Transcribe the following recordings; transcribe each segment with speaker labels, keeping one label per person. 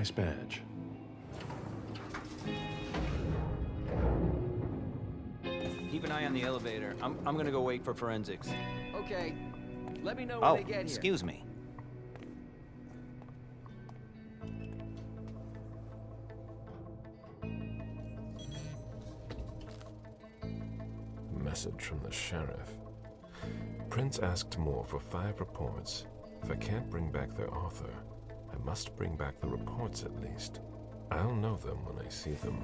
Speaker 1: Nice badge.
Speaker 2: Keep an eye on the elevator. I'm gonna go wait for forensics.
Speaker 3: Okay. Let me know when they get here.
Speaker 2: Excuse me.
Speaker 1: Message from the sheriff. Prince asked Moore for 5 reports. If I can't bring back their author, I must bring back the reports at least. I'll know them when I see them.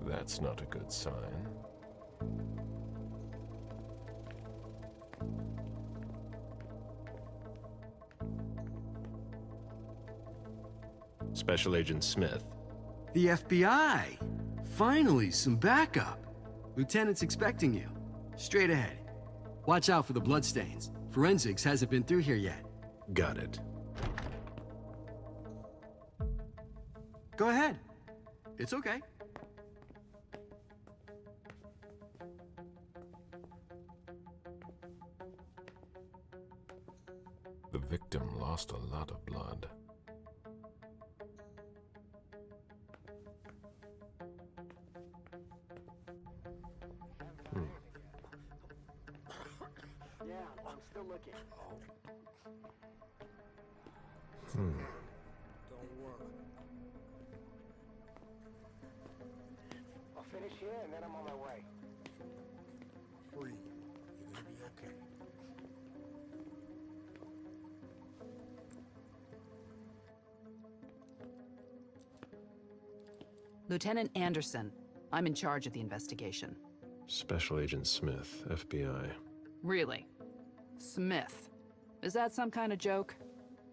Speaker 1: That's not a good sign. Special Agent Smith.
Speaker 4: The FBI! Finally, some backup. Lieutenant's expecting you. Straight ahead. Watch out for the bloodstains. Forensics hasn't been through here yet.
Speaker 1: Got it.
Speaker 4: Go ahead. It's okay.
Speaker 1: The victim lost a lot of blood.
Speaker 3: Yeah, I'm still looking.
Speaker 5: Don't worry.
Speaker 3: I'll finish here and then I'm on my way.
Speaker 5: Free. You're gonna be okay.
Speaker 6: Lieutenant Anderson, I'm in charge of the investigation.
Speaker 1: Special Agent Smith, FBI.
Speaker 6: Really? Smith. Is that some kind of joke?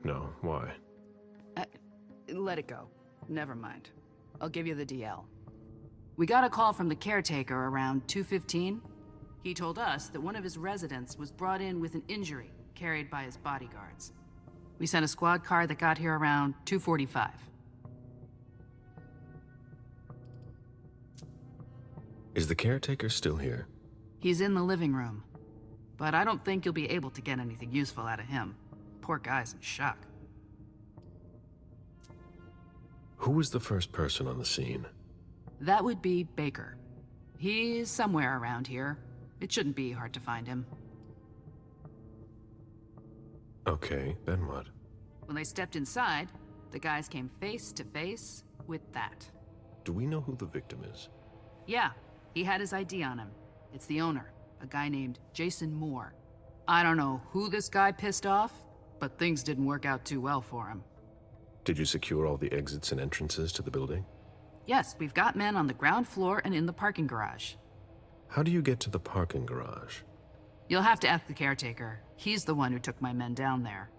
Speaker 1: No, why?
Speaker 6: Let it go. Never mind. I'll give you the DL. We got a call from the caretaker around 2:15. He told us that one of his residents was brought in with an injury carried by his bodyguards. We sent a squad car that got here around 2:45.
Speaker 1: Is the caretaker still here?
Speaker 6: He's in the living room. But I don't think you'll be able to get anything useful out of him. Poor guy's in shock.
Speaker 1: Who was the first person on the scene?
Speaker 6: That would be Baker. He's somewhere around here. It shouldn't be hard to find him.
Speaker 1: Okay, then what?
Speaker 6: When they stepped inside, the guys came face to face with that.
Speaker 1: Do we know who the victim is?
Speaker 6: Yeah, he had his ID on him. It's the owner, a guy named Jason Moore. I don't know who this guy pissed off, but things didn't work out too well for him.
Speaker 1: Did you secure all the exits and entrances to the building?
Speaker 6: Yes, we've got men on the ground floor and in the parking garage.
Speaker 1: How do you get to the parking garage?
Speaker 6: You'll have to ask the caretaker. He's the one who took my men down there.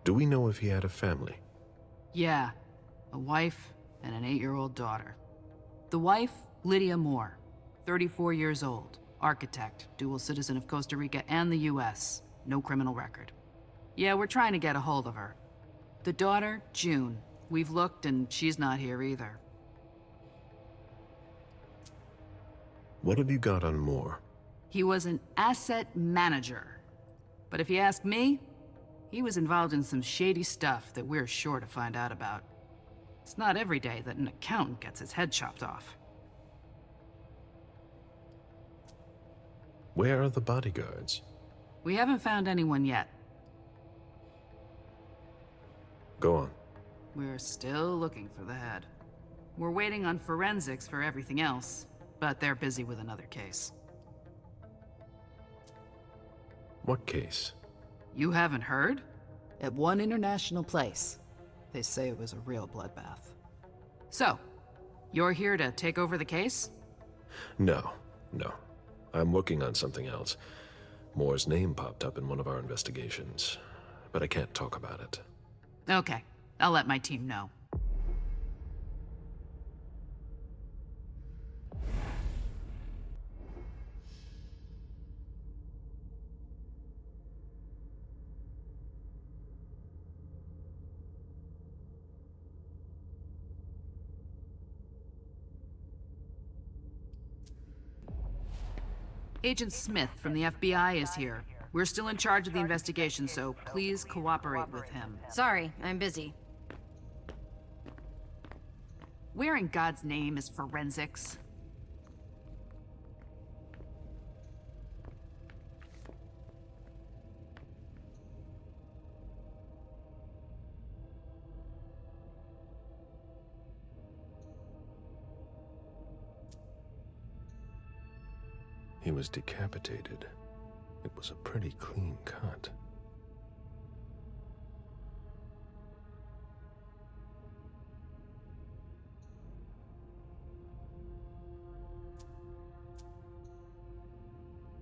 Speaker 1: Do we know if he had a family?
Speaker 6: Yeah, a wife and an 8-year-old daughter. The wife, Lydia Moore, 34 years old, architect, dual citizen of Costa Rica and the US, no criminal record. Yeah, we're trying to get a hold of her. The daughter, June. We've looked and she's not here either.
Speaker 1: What have you got on Moore?
Speaker 6: He was an asset manager. But if you ask me, he was involved in some shady stuff that we're sure to find out about. It's not every day that an accountant gets his head chopped off.
Speaker 1: Where are the bodyguards?
Speaker 6: We haven't found anyone yet.
Speaker 1: Go on.
Speaker 6: We're still looking for the head. We're waiting on forensics for everything else, but they're busy with another case.
Speaker 1: What case?
Speaker 6: You haven't heard? At one international place. They say it was a real bloodbath. So, you're here to take over the case?
Speaker 1: No. I'm working on something else. Moore's name popped up in one of our investigations, but I can't talk about it.
Speaker 6: Okay, I'll let my team know. Agent Smith from the FBI is here. We're still in charge of the investigation, so please cooperate with him.
Speaker 7: Sorry, I'm busy.
Speaker 6: Where in God's name is forensics?
Speaker 1: He was decapitated. It was a pretty clean cut.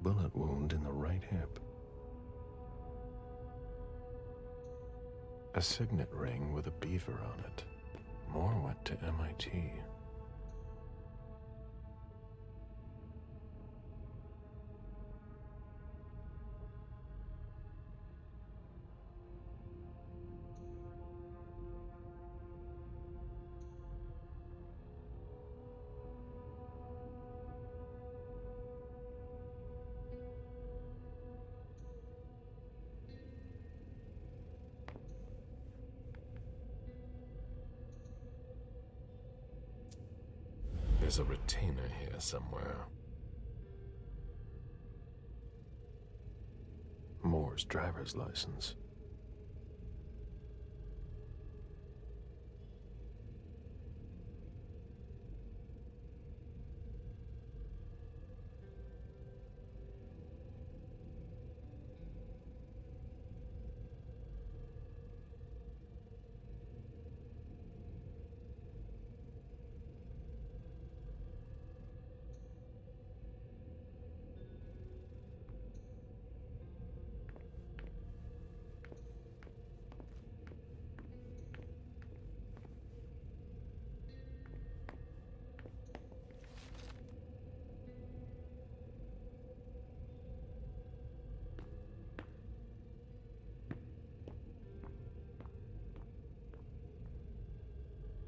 Speaker 1: Bullet wound in the right hip. A signet ring with a beaver on it. Moore went to MIT. There's a retainer here somewhere. Moore's driver's license.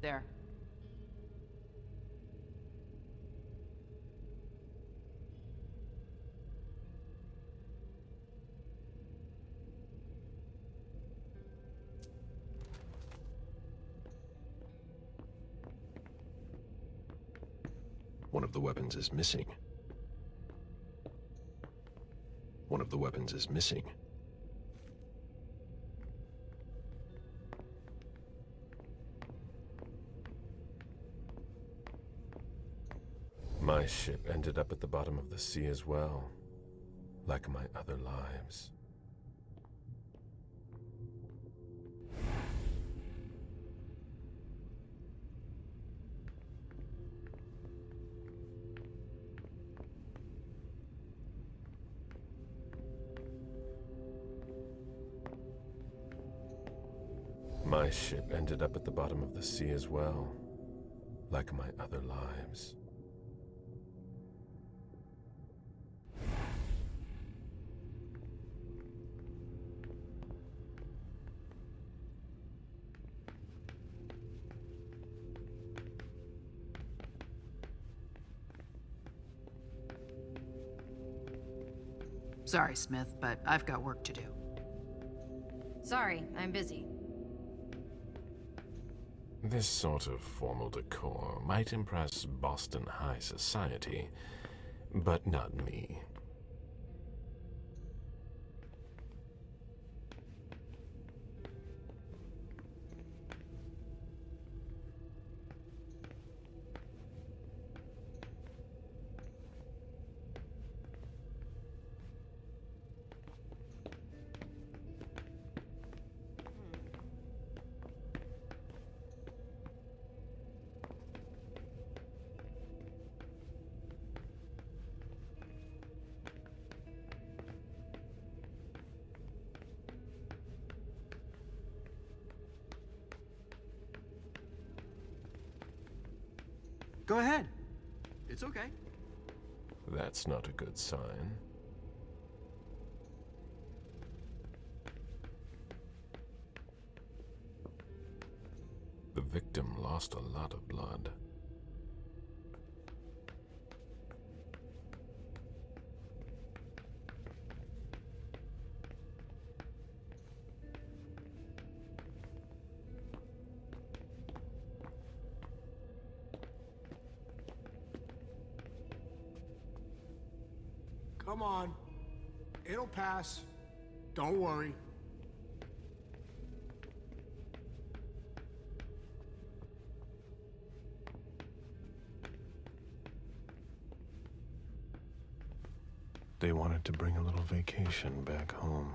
Speaker 6: There.
Speaker 1: One of the weapons is missing. One of the weapons is missing. My ship ended up at the bottom of the sea as well, like my other lives. My ship ended up at the bottom of the sea as well, like my other lives.
Speaker 6: Sorry, Smith, but I've got work to do.
Speaker 7: Sorry, I'm busy.
Speaker 1: This sort of formal decor might impress Boston high society, but not me.
Speaker 4: Go ahead. It's okay.
Speaker 1: That's not a good sign. The victim lost a lot of blood.
Speaker 5: Come on. It'll pass. Don't worry.
Speaker 1: They wanted to bring a little vacation back home.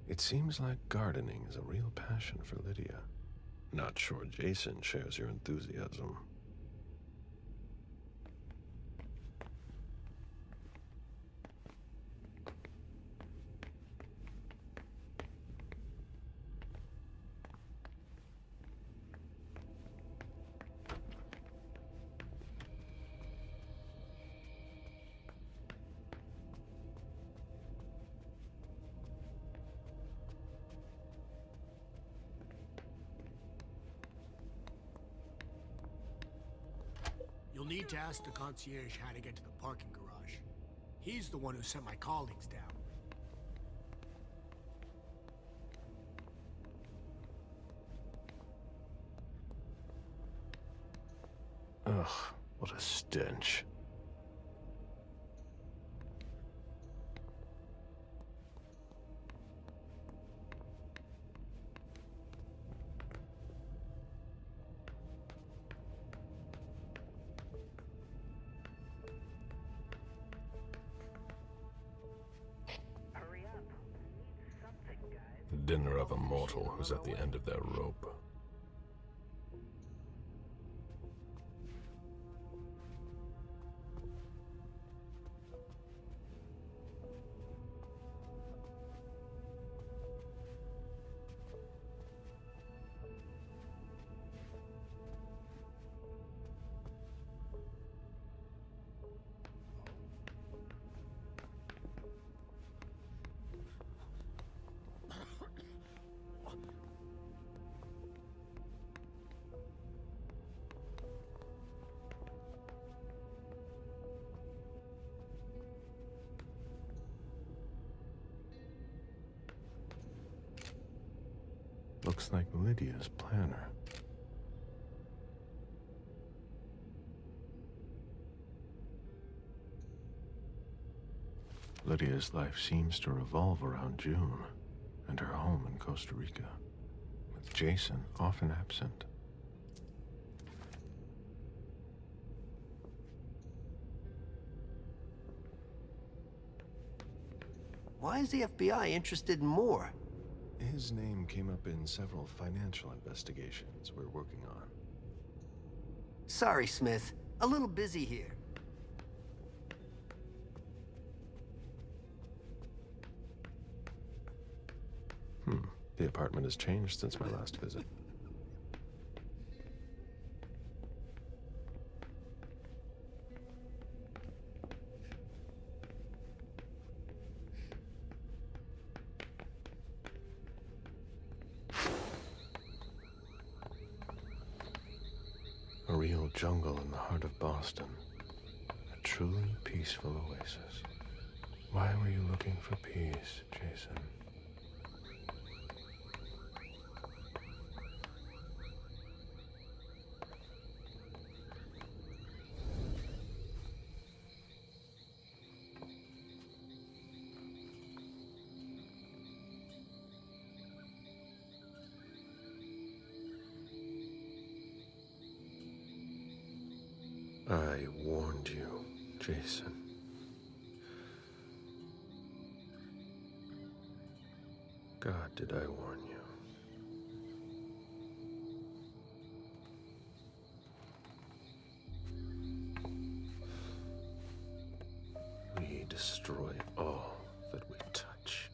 Speaker 1: It seems like gardening is a real passion for Lydia. Not sure Jason shares your enthusiasm.
Speaker 5: You'll need to ask the concierge how to get to the parking garage. He's the one who sent my colleagues down.
Speaker 1: Ugh, what a stench. The dinner of a mortal who's at the end of their rope. Looks like Lydia's planner. Lydia's life seems to revolve around June and her home in Costa Rica, with Jason often absent.
Speaker 8: Why is the FBI interested in Moore?
Speaker 1: His name came up in several financial investigations we're working on.
Speaker 8: Sorry, Smith. A little busy here.
Speaker 1: The apartment has changed since my last visit. A real jungle in the heart of Boston. A truly peaceful oasis. Why were you looking for peace, Jason? I warned you, Jason. God, did I warn you? we destroy all that we touch.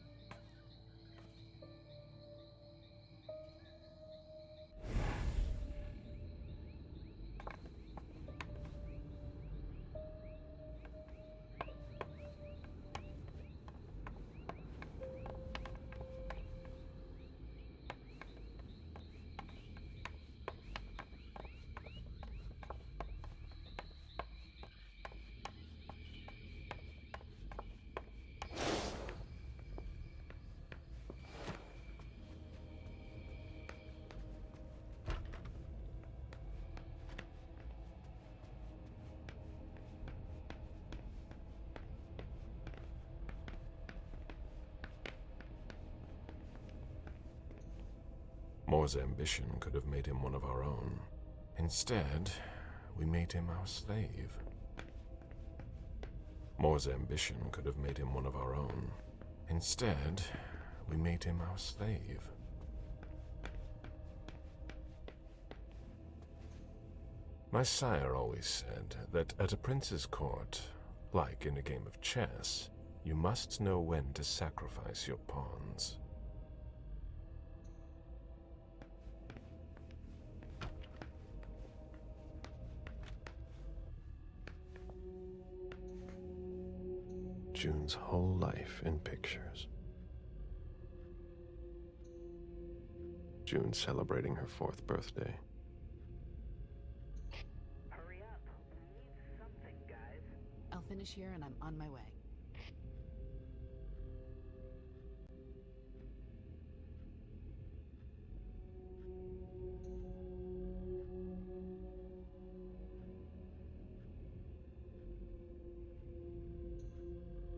Speaker 1: Moore's ambition could have made him one of our own. Instead, we made him our slave. Moore's ambition could have made him one of our own. Instead, we made him our slave. My sire always said that at a prince's court, like in a game of chess, you must know when to sacrifice your pawns. June's whole life in pictures. June celebrating her 4th birthday.
Speaker 9: Hurry up. We need something, guys.
Speaker 6: I'll finish here and I'm on my way.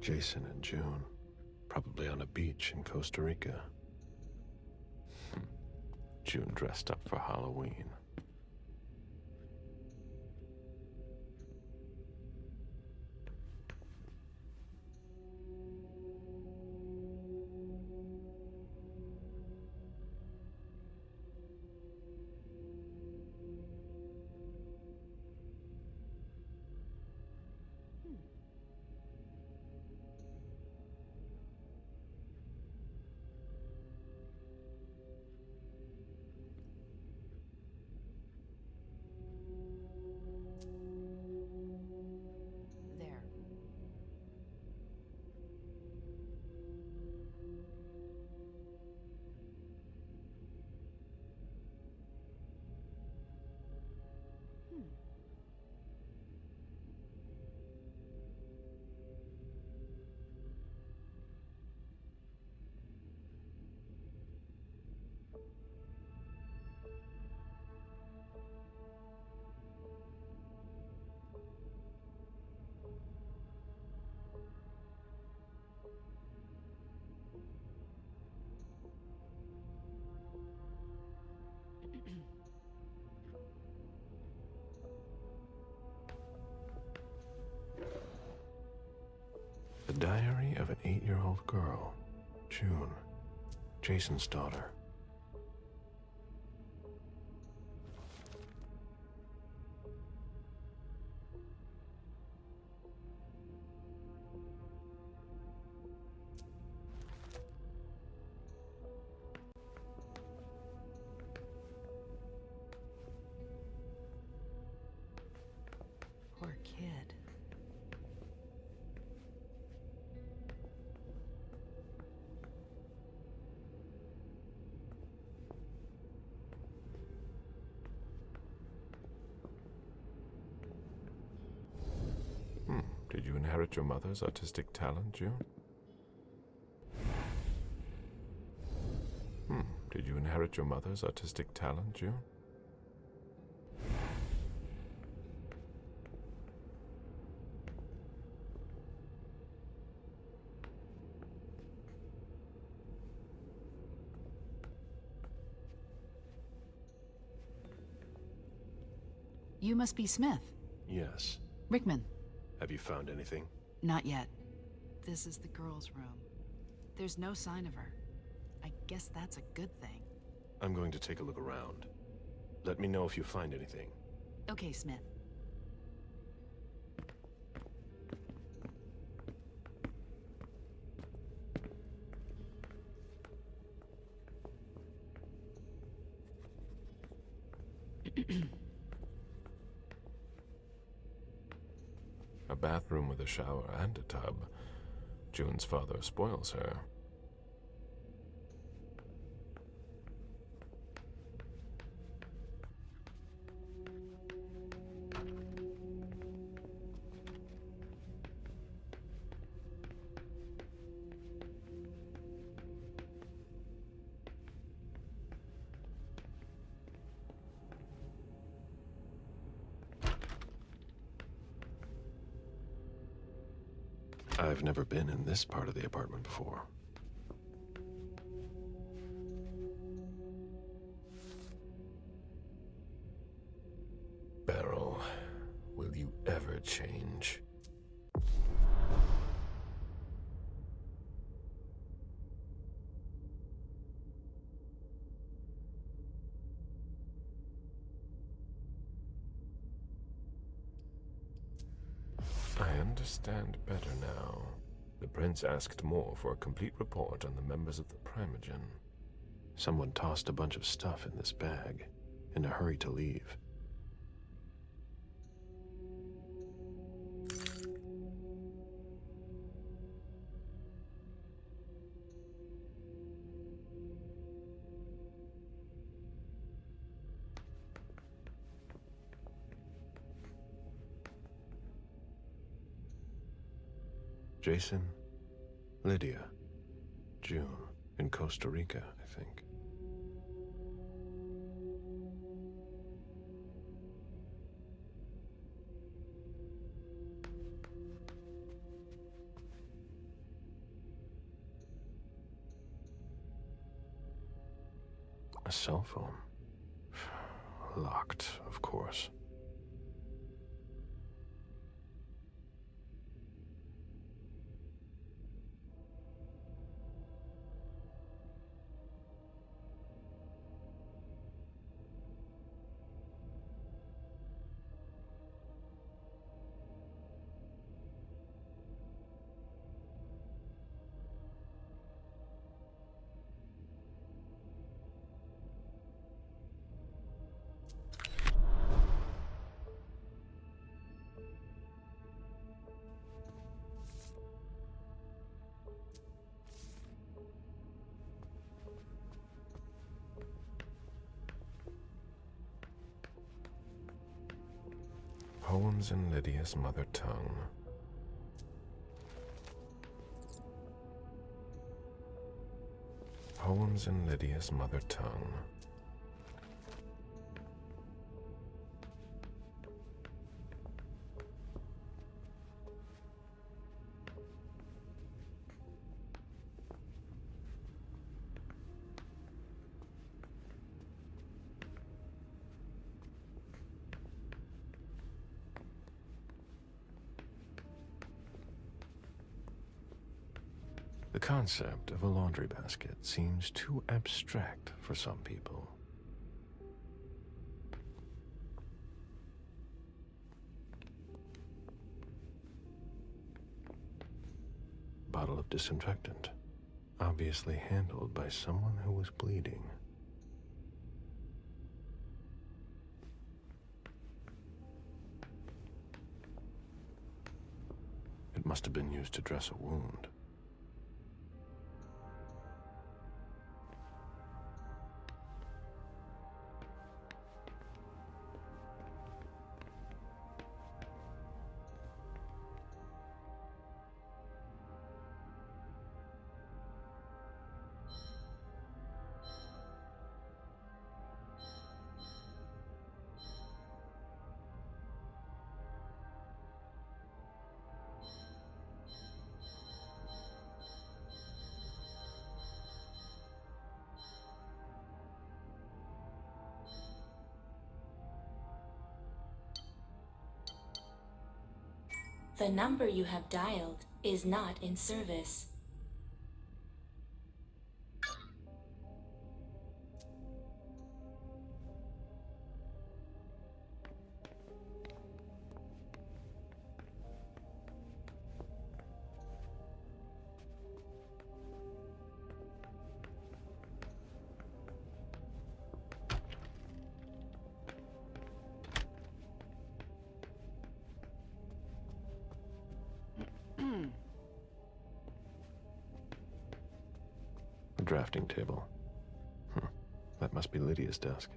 Speaker 1: Jason and June, probably on a beach in Costa Rica. June dressed up for Halloween. The diary of an 8-year-old girl, June, Jason's daughter.
Speaker 6: Poor kid.
Speaker 1: Did you inherit your mother's artistic talent, June? Did you inherit your mother's artistic talent, June?
Speaker 6: You must be Smith.
Speaker 1: Yes.
Speaker 6: Rickman.
Speaker 1: Have you found anything?
Speaker 6: Not yet. This is the girl's room. There's no sign of her. I guess that's a good thing.
Speaker 1: I'm going to take a look around. Let me know if you find anything.
Speaker 6: Okay, Smith.
Speaker 1: A bathroom with a shower and a tub. June's father spoils her. I've never been in this part of the apartment before. Beryl, will you ever change? I understand better now. The prince asked Moore for a complete report on the members of the Primogen. Someone tossed a bunch of stuff in this bag, in a hurry to leave. Jason, Lydia, June, in Costa Rica, I think. A cell phone. Locked, of course. Poems in Lydia's mother tongue. Poems in Lydia's mother tongue. The concept of a laundry basket seems too abstract for some people. Bottle of disinfectant, obviously handled by someone who was bleeding. It must have been used to dress a wound.
Speaker 10: The number you have dialed is not in service.
Speaker 1: The drafting table. That must be Lydia's desk.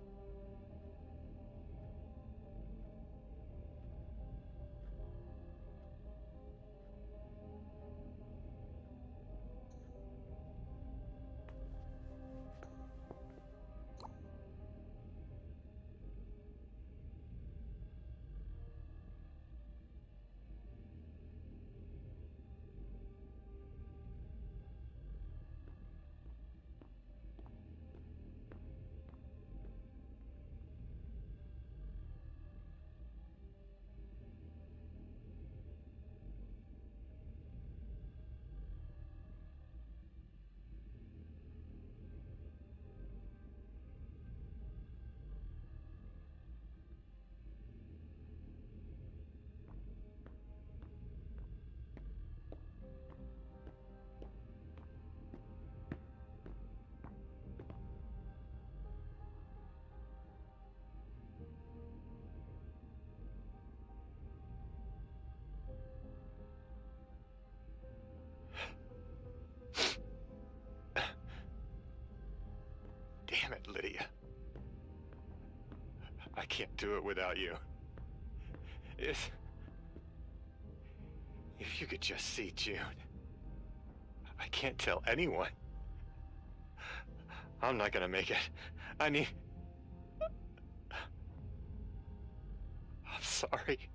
Speaker 11: Damn it, Lydia. I can't do it without you. If you could just see June. I can't tell anyone. I'm not gonna make it. I'm sorry.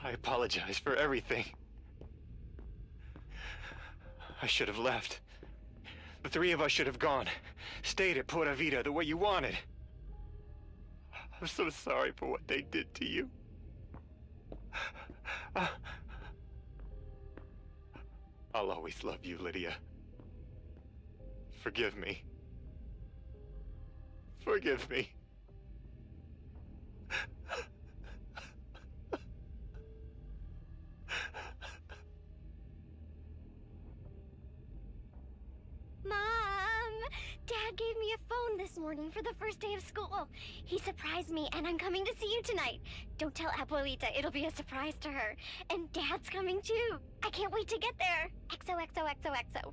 Speaker 11: I apologize for everything. I should have left. The three of us should have gone. Stayed at Pura Vida the way you wanted. I'm so sorry for what they did to you. I'll always love you, Lydia. Forgive me. Forgive me.
Speaker 12: Mom! Dad gave me a phone this morning for the first day of school. He surprised me, and I'm coming to see you tonight. Don't tell Abuelita, it'll be a surprise to her. And Dad's coming too. I can't wait to get there. XOXOXOXO.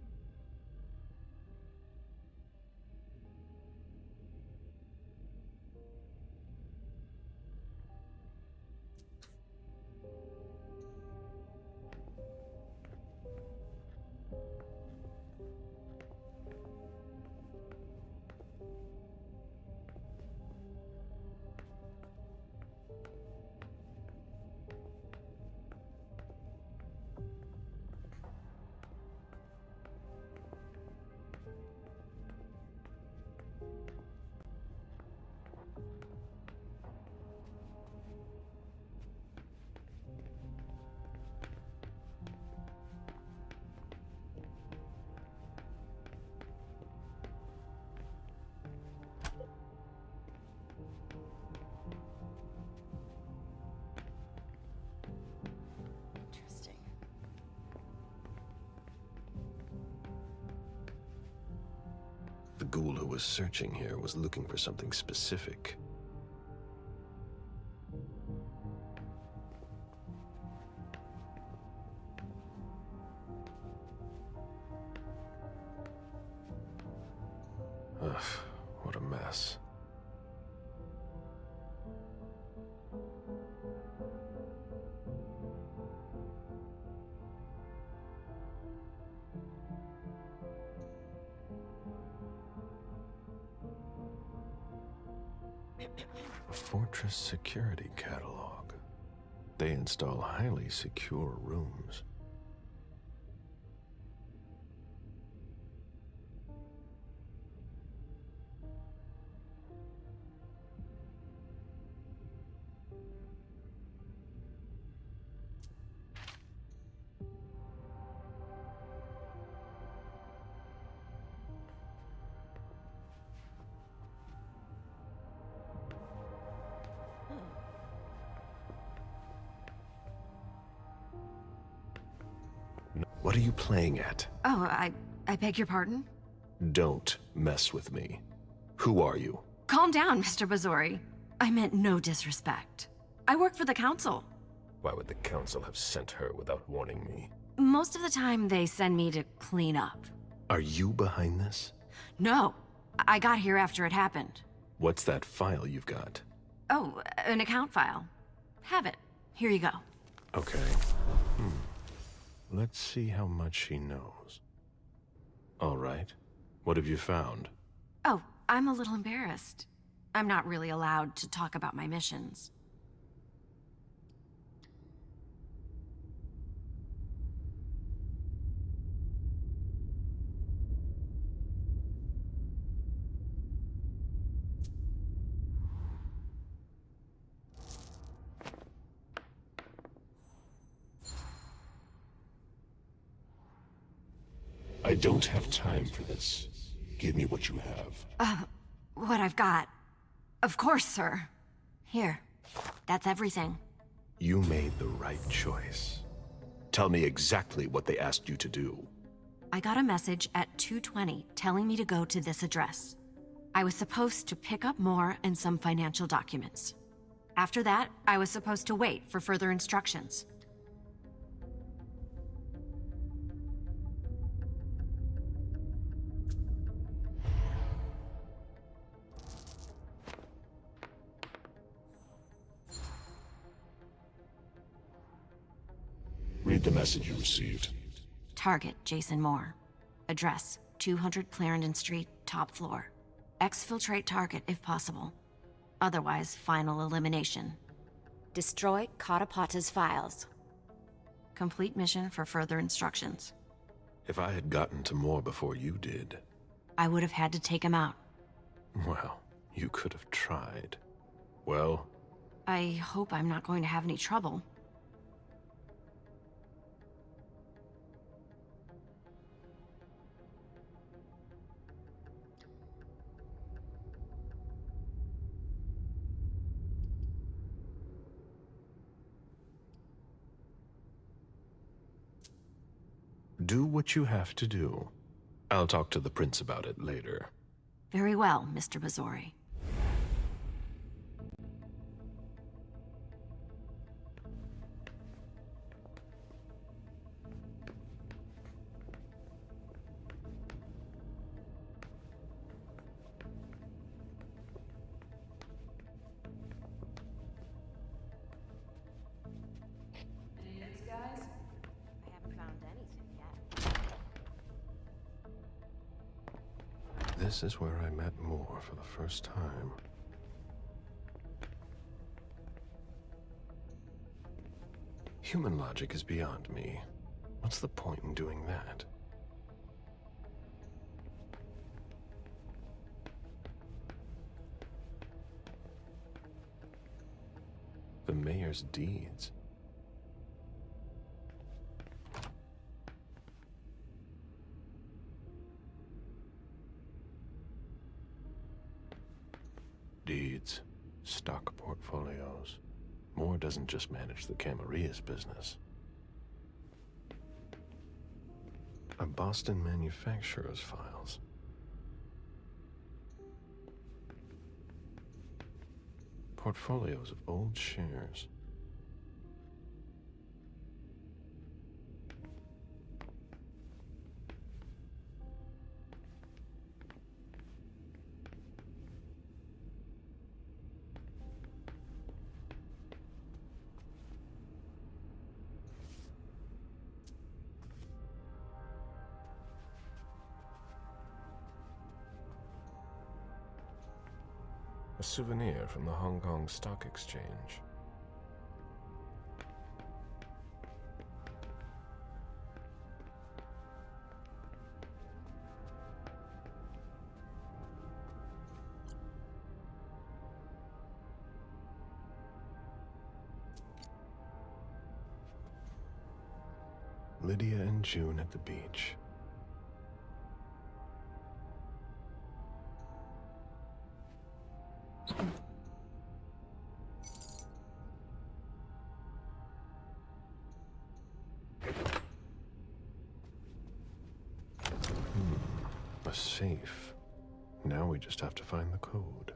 Speaker 1: The ghoul who was searching here was looking for something specific. Ugh, what a mess. A fortress security catalog. They install highly secure rooms. What are you playing at?
Speaker 7: Oh, I beg your pardon?
Speaker 1: Don't mess with me. Who are you?
Speaker 7: Calm down, Mr. Bazori. I meant no disrespect. I work for the council.
Speaker 1: Why would the council have sent her without warning me?
Speaker 7: Most of the time, they send me to clean up.
Speaker 1: Are you behind this?
Speaker 7: No, I got here after it happened.
Speaker 1: What's that file you've got?
Speaker 7: Oh, an account file. Have it. Here you go.
Speaker 1: Okay. Let's see how much she knows. All right. What have you found?
Speaker 7: Oh, I'm a little embarrassed. I'm not really allowed to talk about my missions.
Speaker 1: I don't have time for this. Give me what you have.
Speaker 7: What I've got. Of course, sir. Here. That's everything.
Speaker 1: You made the right choice. Tell me exactly what they asked you to do.
Speaker 7: I got a message at 2:20 telling me to go to this address. I was supposed to pick up more and some financial documents. After that, I was supposed to wait for further instructions.
Speaker 1: Read the message you received.
Speaker 7: Target, Jason Moore. Address, 200 Clarendon Street, top floor. Exfiltrate target if possible. Otherwise, final elimination. Destroy Katapata's files. Complete mission for further instructions.
Speaker 1: If I had gotten to Moore before you did...
Speaker 7: I would have had to take him out.
Speaker 1: Well, you could have tried. Well...
Speaker 7: I hope I'm not going to have any trouble.
Speaker 1: Do what you have to do. I'll talk to the prince about it later.
Speaker 7: Very well, Mr. Bazori.
Speaker 1: This is where I met Moore for the first time. Human logic is beyond me. What's the point in doing that? The mayor's deeds. Deeds, stock portfolios. Moore doesn't just manage the Kamari's business. A Boston manufacturer's files. Portfolios of old shares. A souvenir from the Hong Kong Stock Exchange. Lydia and June at the beach. A safe. Now we just have to find the code.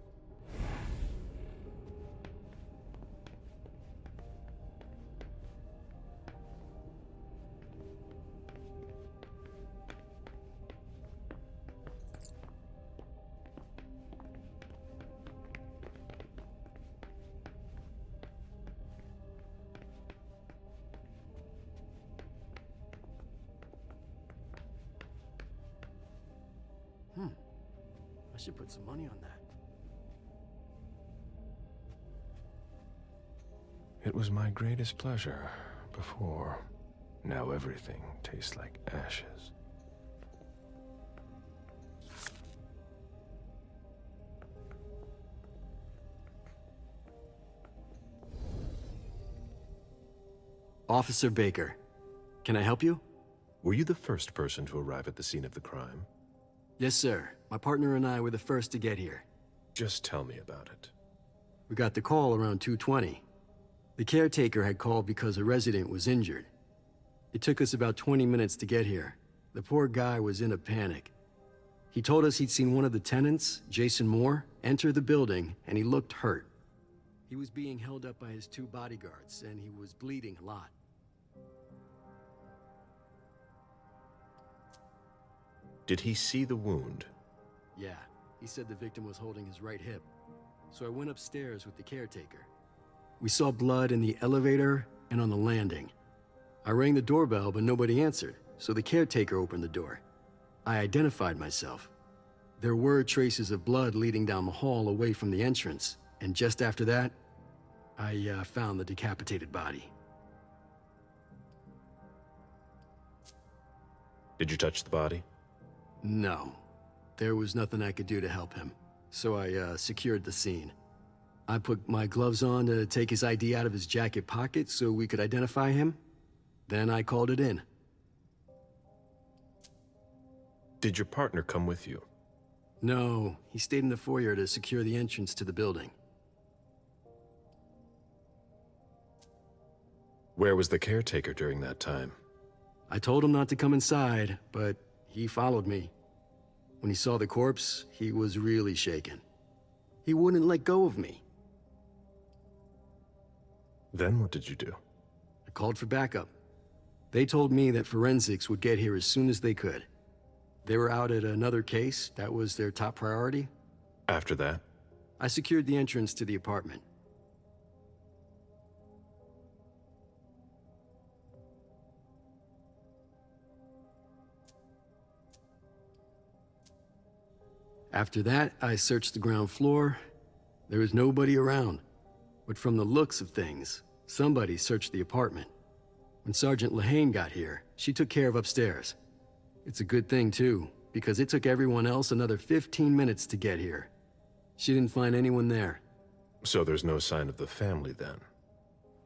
Speaker 4: should put some money on that.
Speaker 1: It was my greatest pleasure before. Now everything tastes like ashes.
Speaker 4: Officer Baker, can I help you?
Speaker 1: Were you the first person to arrive at the scene of the crime?
Speaker 4: Yes, sir. My partner and I were the first to get here.
Speaker 1: Just tell me about it.
Speaker 4: We got the call around 2:20. The caretaker had called because a resident was injured. It took us about 20 minutes to get here. The poor guy was in a panic. He told us he'd seen one of the tenants, Jason Moore, enter the building, and he looked hurt. He was being held up by his 2 bodyguards, and he was bleeding a lot.
Speaker 1: Did he see the wound?
Speaker 4: Yeah, he said the victim was holding his right hip. So I went upstairs with the caretaker. We saw blood in the elevator and on the landing. I rang the doorbell, but nobody answered, so the caretaker opened the door. I identified myself. There were traces of blood leading down the hall away from the entrance, and just after that, I found the decapitated body.
Speaker 1: Did you touch the body?
Speaker 4: No. There was nothing I could do to help him, so I secured the scene. I put my gloves on to take his ID out of his jacket pocket so we could identify him. Then I called it in.
Speaker 1: Did your partner come with you?
Speaker 4: No, he stayed in the foyer to secure the entrance to the building.
Speaker 1: Where was the caretaker during that time?
Speaker 4: I told him not to come inside, but he followed me. When he saw the corpse, he was really shaken. He wouldn't let go of me.
Speaker 1: Then what did you do?
Speaker 4: I called for backup. They told me that forensics would get here as soon as they could. They were out at another case. That was their top priority.
Speaker 1: After that?
Speaker 4: I secured the entrance to the apartment. After that, I searched the ground floor. There was nobody around. But from the looks of things, somebody searched the apartment. When Sergeant Lehane got here, she took care of upstairs. It's a good thing, too, because it took everyone else another 15 minutes to get here. She didn't find anyone there.
Speaker 1: So there's no sign of the family then?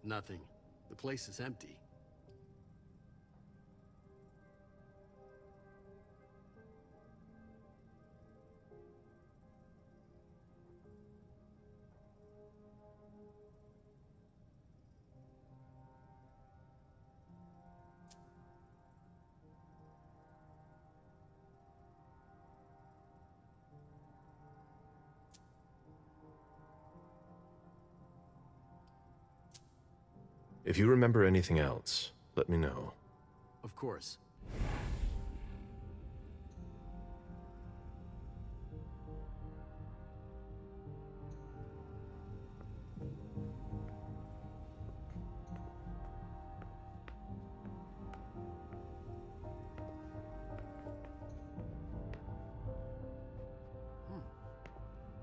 Speaker 4: Nothing. The place is empty.
Speaker 1: If you remember anything else, let me know.
Speaker 4: Of course.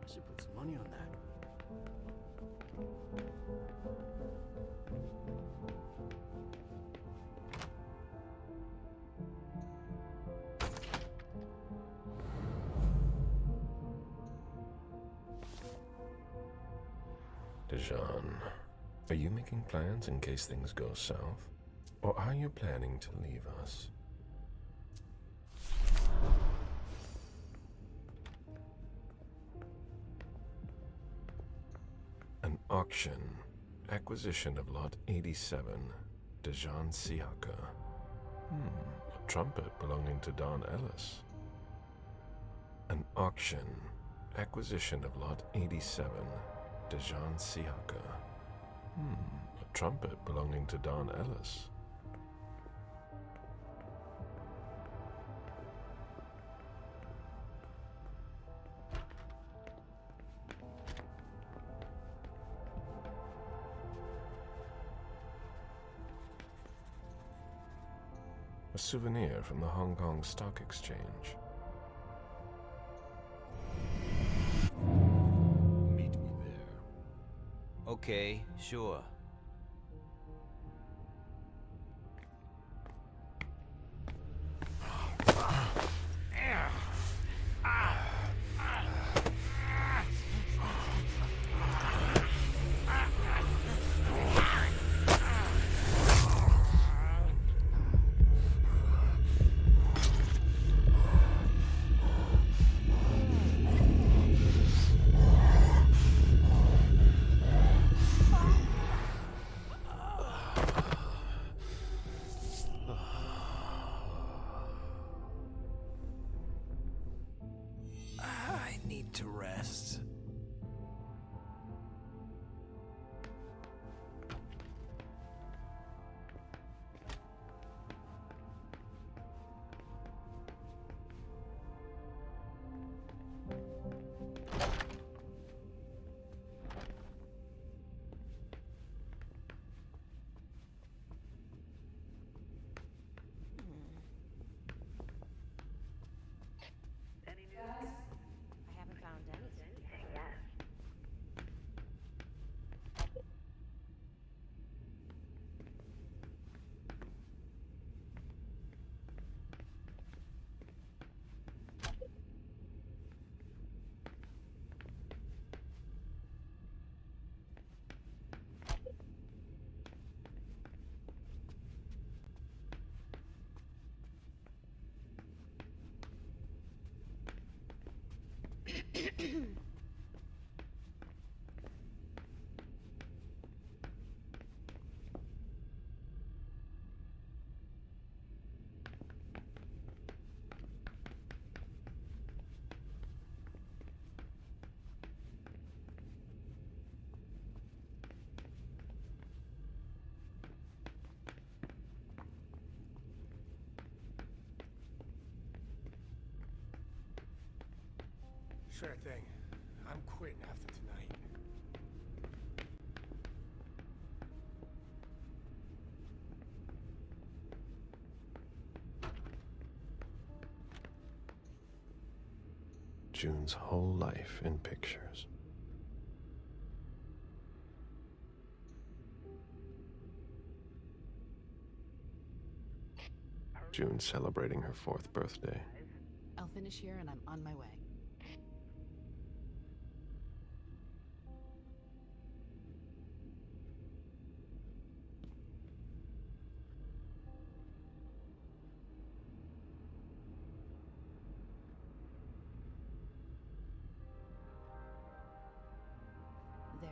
Speaker 4: I should put some money on that.
Speaker 1: Dijon, are you making plans in case things go south? Or are you planning to leave us? An auction. Acquisition of Lot 87, Dijon Siaka. A trumpet belonging to Don Ellis. An auction. Acquisition of Lot 87, Dijon Siaka. A trumpet belonging to Don Ellis. A souvenir from the Hong Kong Stock Exchange.
Speaker 2: Okay, sure. To rest.
Speaker 5: Sure thing. I'm quitting after tonight.
Speaker 1: June's whole life in pictures. June celebrating her 4th birthday.
Speaker 6: I'll finish here and I'm on my way. There.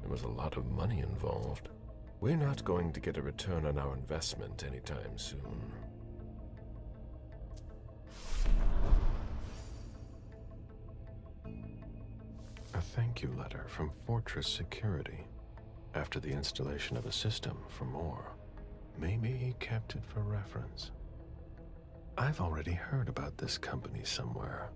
Speaker 1: There was a lot of money involved. We're not going to get a return on our investment anytime soon. A thank you letter from Fortress Security after the installation of a system for more. Maybe he kept it for reference. I've already heard about this company somewhere.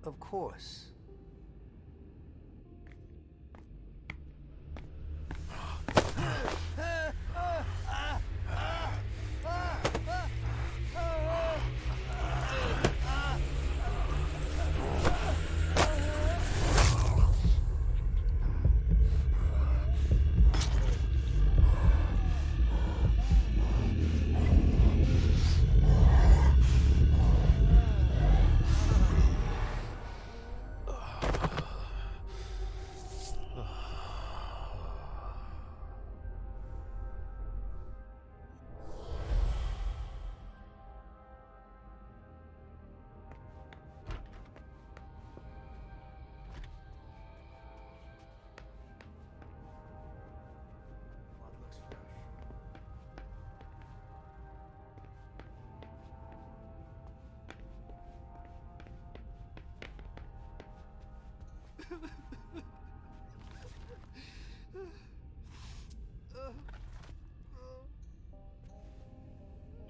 Speaker 8: Of course.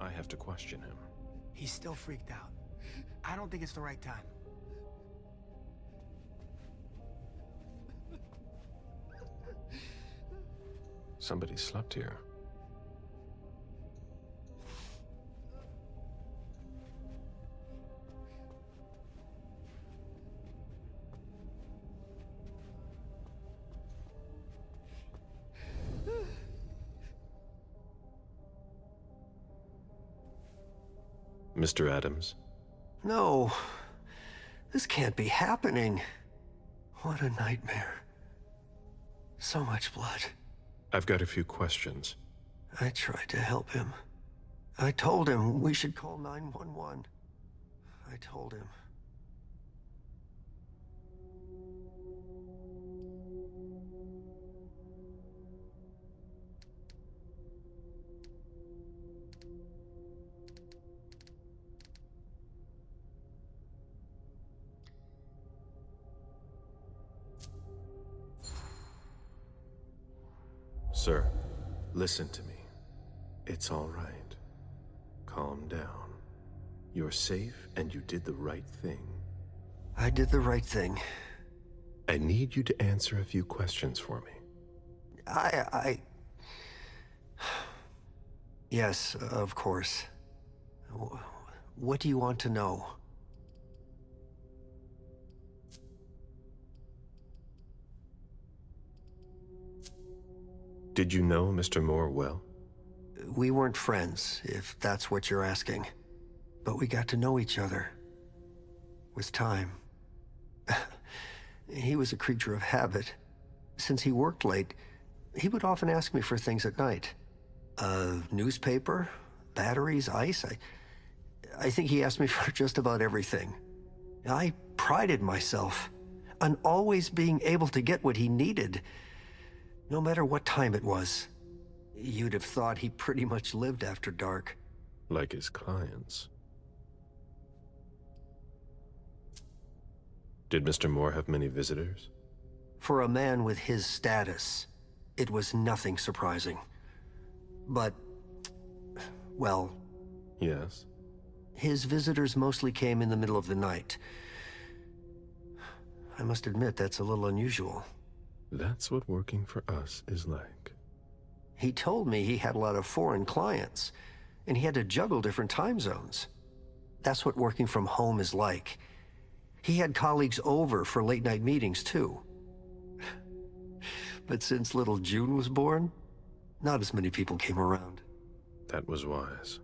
Speaker 1: I have to question him.
Speaker 5: He's still freaked out. I don't think it's the right time.
Speaker 1: Somebody slept here. Mr. Adams?
Speaker 8: No. This can't be happening. What a nightmare. So much blood.
Speaker 1: I've got a few questions.
Speaker 8: I tried to help him. I told him we should call 911. I told him.
Speaker 1: Sir, listen to me. It's all right. Calm down. You're safe and you did the right thing.
Speaker 8: I did the right thing.
Speaker 1: I need you to answer a few questions for me.
Speaker 8: Yes, of course. What do you want to know?
Speaker 1: Did you know Mr. Moore well?
Speaker 8: We weren't friends, if that's what you're asking. But we got to know each other. With time. He was a creature of habit. Since he worked late, he would often ask me for things at night. Newspaper, batteries, ice. I think he asked me for just about everything. I prided myself on always being able to get what he needed. No matter what time it was. You'd have thought he pretty much lived after dark.
Speaker 1: Like his clients. Did Mr. Moore have many visitors?
Speaker 8: For a man with his status, it was nothing surprising. But, well...
Speaker 1: Yes?
Speaker 8: His visitors mostly came in the middle of the night. I must admit, that's a little unusual.
Speaker 1: That's what working for us is like.
Speaker 8: He told me he had a lot of foreign clients, and he had to juggle different time zones. That's what working from home is like. He had colleagues over for late-night meetings, too. But since little June was born, not as many people came around.
Speaker 1: That was wise.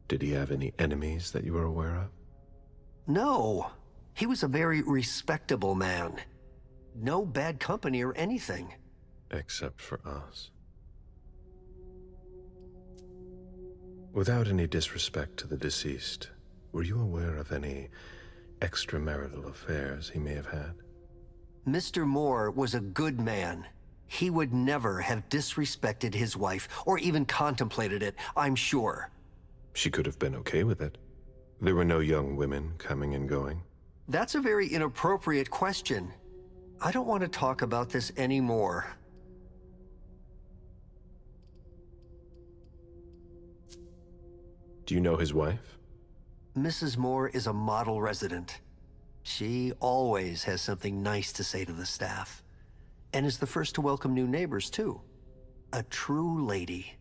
Speaker 1: Did he have any enemies that you were aware of?
Speaker 8: No. He was a very respectable man. No bad company or anything.
Speaker 1: Except for us. Without any disrespect to the deceased, were you aware of any extramarital affairs he may have had?
Speaker 8: Mr. Moore was a good man. He would never have disrespected his wife, or even contemplated it, I'm sure.
Speaker 1: She could have been okay with it. There were no young women coming and going.
Speaker 8: That's a very inappropriate question. I don't want to talk about this anymore.
Speaker 1: Do you know his wife?
Speaker 8: Mrs. Moore is a model resident. She always has something nice to say to the staff. And is the first to welcome new neighbors, too. A true lady.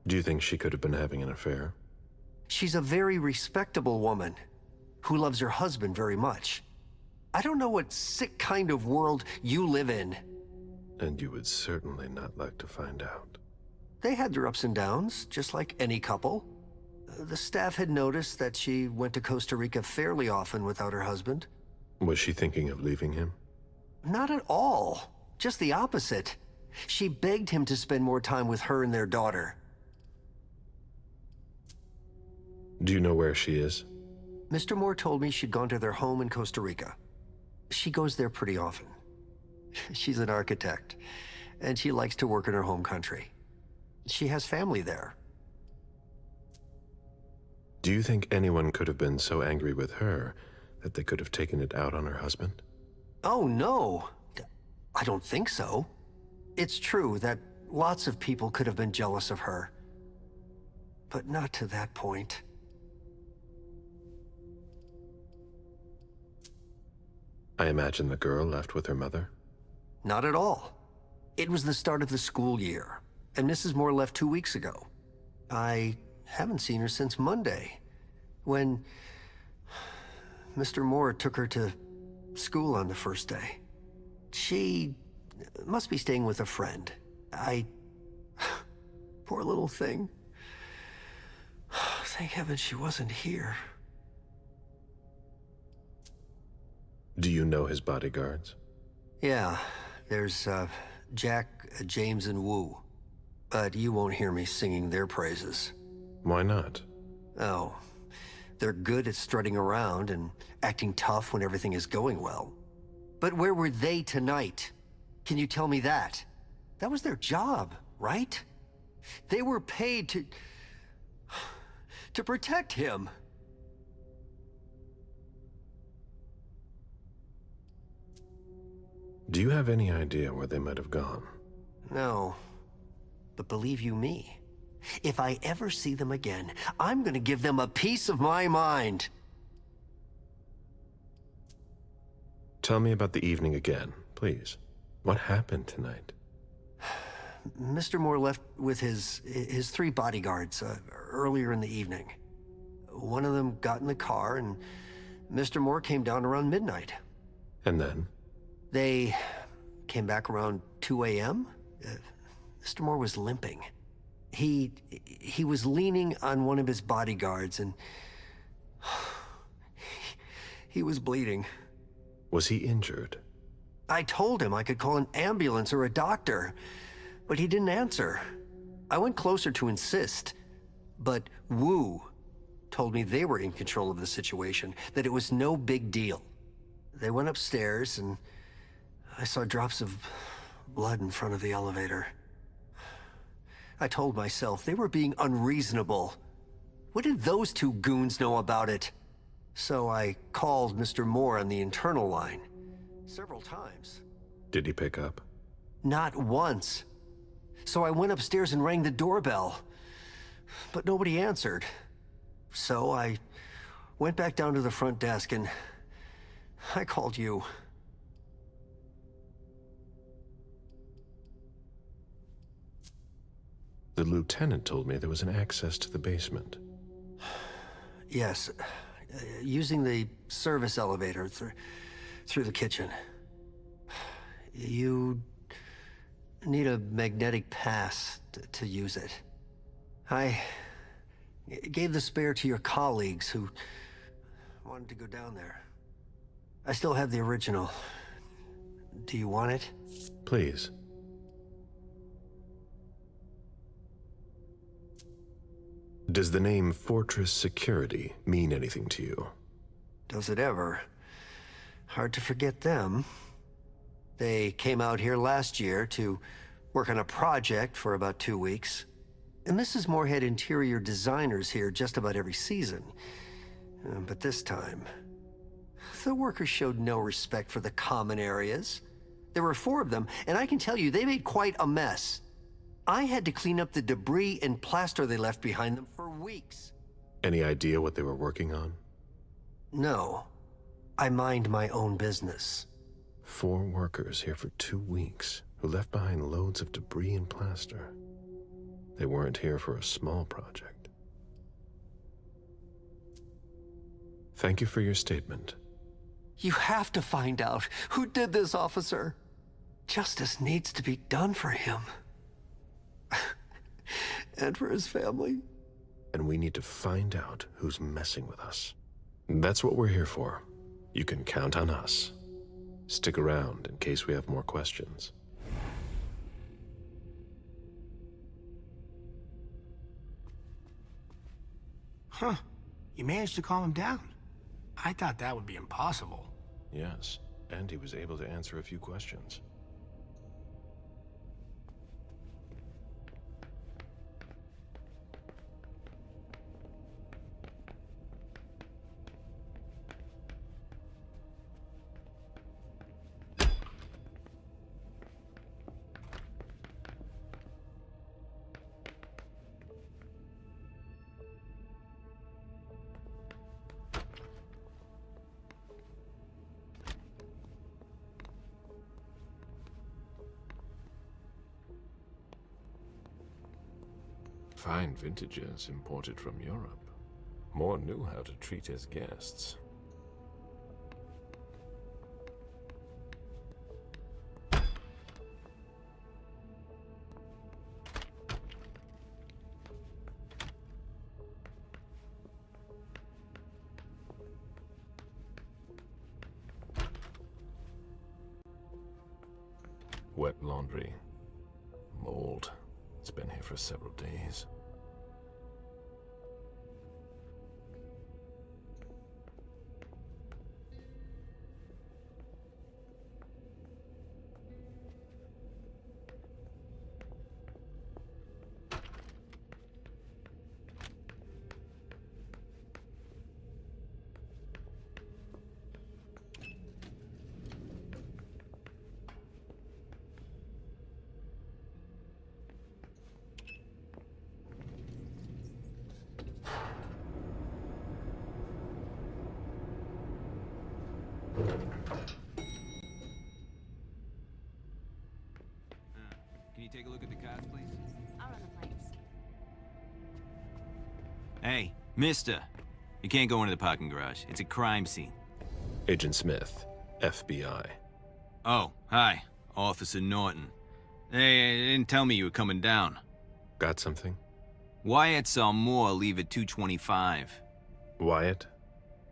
Speaker 1: Do you think she could have been having an affair?
Speaker 8: She's a very respectable woman who loves her husband very much. I don't know what sick kind of world you live in.
Speaker 1: And you would certainly not like to find out.
Speaker 8: They had their ups and downs, just like any couple. The staff had noticed that she went to Costa Rica fairly often without her husband.
Speaker 1: Was she thinking of leaving him?
Speaker 8: Not at all. Just the opposite. She begged him to spend more time with her and their daughter.
Speaker 1: Do you know where she is?
Speaker 8: Mr. Moore told me she'd gone to their home in Costa Rica. She goes there pretty often. She's an architect, and she likes to work in her home country. She has family there.
Speaker 1: Do you think anyone could have been so angry with her that they could have taken it out on her husband?
Speaker 8: Oh, no. I don't think so. It's true that lots of people could have been jealous of her. But not to that point.
Speaker 1: I imagine the girl left with her mother?
Speaker 8: Not at all. It was the start of the school year, and Mrs. Moore left 2 weeks ago. I haven't seen her since Monday, when Mr. Moore took her to school on the first day. She must be staying with a friend. Poor little thing. Thank heaven she wasn't here.
Speaker 1: Do you know his bodyguards?
Speaker 8: Yeah, there's Jack, James, and Wu. But you won't hear me singing their praises.
Speaker 1: Why not?
Speaker 8: Oh, they're good at strutting around and acting tough when everything is going well. But where were they tonight? Can you tell me that? That was their job, right? They were paid to protect him.
Speaker 1: Do you have any idea where they might have gone?
Speaker 8: No. But believe you me, if I ever see them again, I'm gonna give them a piece of my mind.
Speaker 1: Tell me about the evening again, please. What happened tonight?
Speaker 8: Mr. Moore left with his 3 bodyguards earlier in the evening. One of them got in the car, and Mr. Moore came down around midnight.
Speaker 1: And then?
Speaker 8: They came back around 2 a.m. Mr. Moore was limping. He was leaning on one of his bodyguards, and he was bleeding.
Speaker 1: Was he injured?
Speaker 8: I told him I could call an ambulance or a doctor, but he didn't answer. I went closer to insist, but Wu told me they were in control of the situation, that it was no big deal. They went upstairs, and I saw drops of blood in front of the elevator. I told myself they were being unreasonable. What did those 2 goons know about it? So I called Mr. Moore on the internal line several times.
Speaker 1: Did he pick up?
Speaker 8: Not once. So I went upstairs and rang the doorbell, but nobody answered. So I went back down to the front desk and I called you.
Speaker 1: The lieutenant told me there was an access to the basement.
Speaker 8: Yes, using the service elevator through the kitchen. You need a magnetic pass to use it. I gave the spare to your colleagues who wanted to go down there. I still have the original. Do you want it?
Speaker 1: Please. Does the name Fortress Security mean anything to you?
Speaker 8: Does it ever? Hard to forget them. They came out here last year to work on a project for about 2 weeks. And Mrs. Moore had interior designers here just about every season. But this time, the workers showed no respect for the common areas. There were 4 of them, and I can tell you, they made quite a mess. I had to clean up the debris and plaster they left behind them for weeks.
Speaker 1: Any idea what they were working on?
Speaker 8: No. I mind my own business.
Speaker 1: 4 workers here for 2 weeks who left behind loads of debris and plaster. They weren't here for a small project. Thank you for your statement.
Speaker 8: You have to find out who did this, officer. Justice needs to be done for him. And for his family.
Speaker 1: And we need to find out who's messing with us. That's what we're here for. You can count on us. Stick around in case we have more questions.
Speaker 5: Huh. You managed to calm him down. I thought that would be impossible.
Speaker 1: Yes, and he was able to answer a few questions. Fine vintages imported from Europe. Moore knew how to treat his guests. Wet laundry. Mold. It's been here for several days.
Speaker 2: Can you take a look at the cards, please?
Speaker 7: I'll run the plates.
Speaker 2: Hey, mister. You can't go into the parking garage. It's a crime scene.
Speaker 1: Agent Smith, FBI.
Speaker 2: Oh, hi. Officer Norton. They didn't tell me you were coming down.
Speaker 1: Got something?
Speaker 2: Wyatt saw Moore leave at 2:25.
Speaker 1: Wyatt?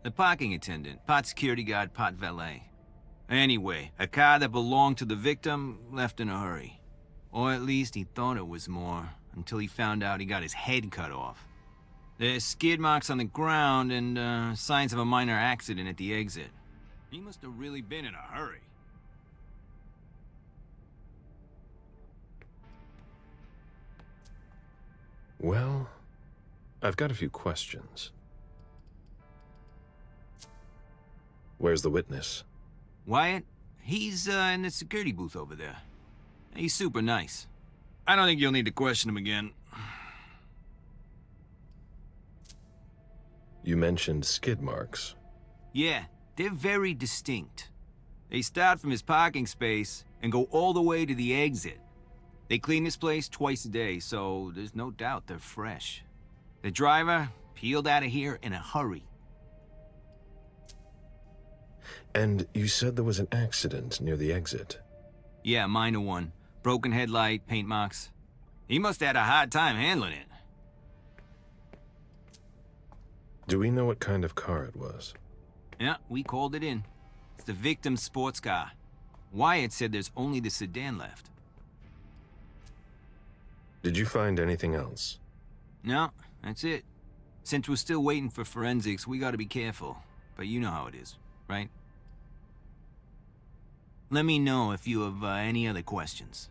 Speaker 2: The parking attendant, part security guard, part valet. Anyway, a car that belonged to the victim left in a hurry. Or at least he thought it was Moore, until he found out he got his head cut off. There's skid marks on the ground and signs of a minor accident at the exit. He must have really been in a hurry.
Speaker 1: Well, I've got a few questions. Where's the witness?
Speaker 2: Wyatt? He's in the security booth over there. He's super nice. I don't think you'll need to question him again.
Speaker 1: You mentioned skid marks.
Speaker 2: Yeah, they're very distinct. They start from his parking space and go all the way to the exit. They clean this place twice a day, so there's no doubt they're fresh. The driver peeled out of here in a hurry.
Speaker 1: And you said there was an accident near the exit.
Speaker 2: Yeah, a minor one. Broken headlight, paint marks. He must have had a hard time handling it.
Speaker 1: Do we know what kind of car it was?
Speaker 2: Yeah, we called it in. It's the victim's sports car. Wyatt said there's only the sedan left.
Speaker 1: Did you find anything else?
Speaker 2: No, that's it. Since we're still waiting for forensics, we gotta be careful. But you know how it is, right? Let me know if you have any other questions.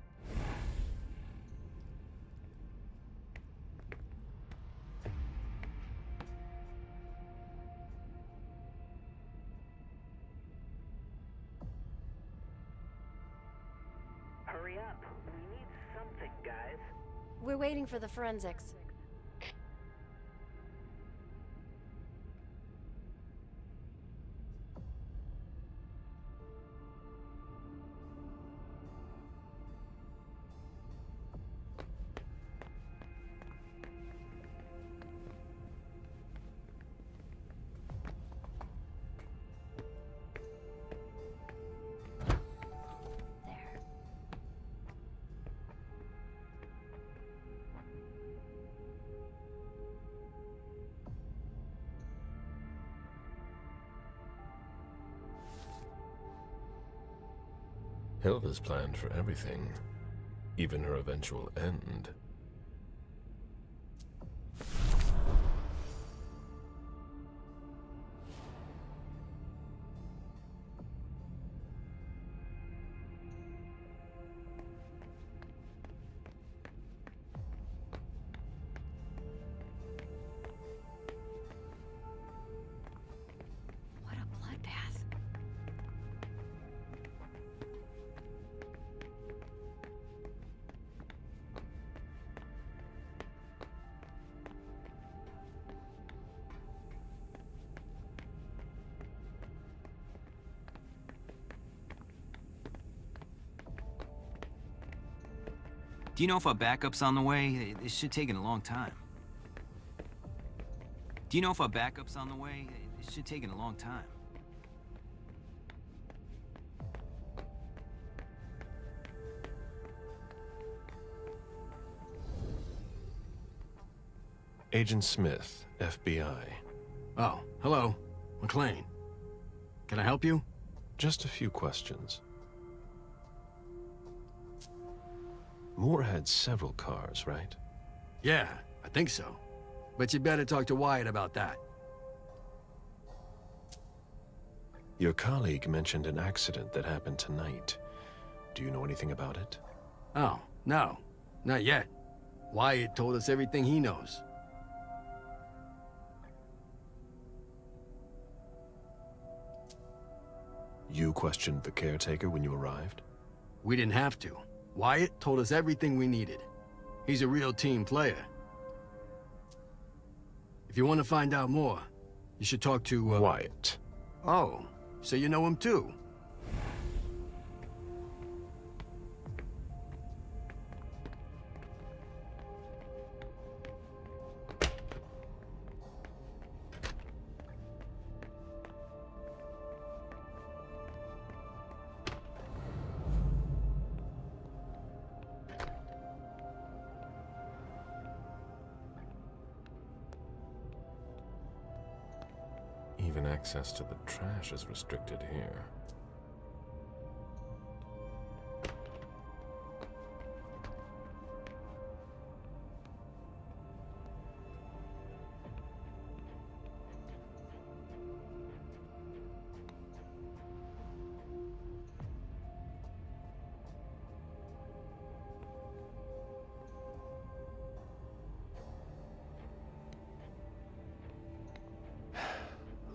Speaker 9: up. We need something, guys.
Speaker 13: We're waiting for the forensics.
Speaker 1: Hilda's planned for everything, even her eventual end.
Speaker 13: What a bloodbath.
Speaker 2: Do you know if our backup's on the way? This should take a long time. Do you know if our backup's on the way? This should take a long time.
Speaker 1: Agent Smith, FBI.
Speaker 4: Oh, hello. McLean. Can I help you?
Speaker 1: Just a few questions. Moore had several cars, right?
Speaker 4: Yeah, I think so. But you better talk to Wyatt about that.
Speaker 1: Your colleague mentioned an accident that happened tonight. Do you know anything about it?
Speaker 4: Oh, no. Not yet. Wyatt told us everything he knows.
Speaker 1: You questioned the caretaker when you arrived?
Speaker 4: We didn't have to. Wyatt told us everything we needed. He's a real team player. If you want to find out more, you should talk to,
Speaker 1: Wyatt.
Speaker 4: Oh, so you know him too?
Speaker 1: Even access to the trash is restricted here.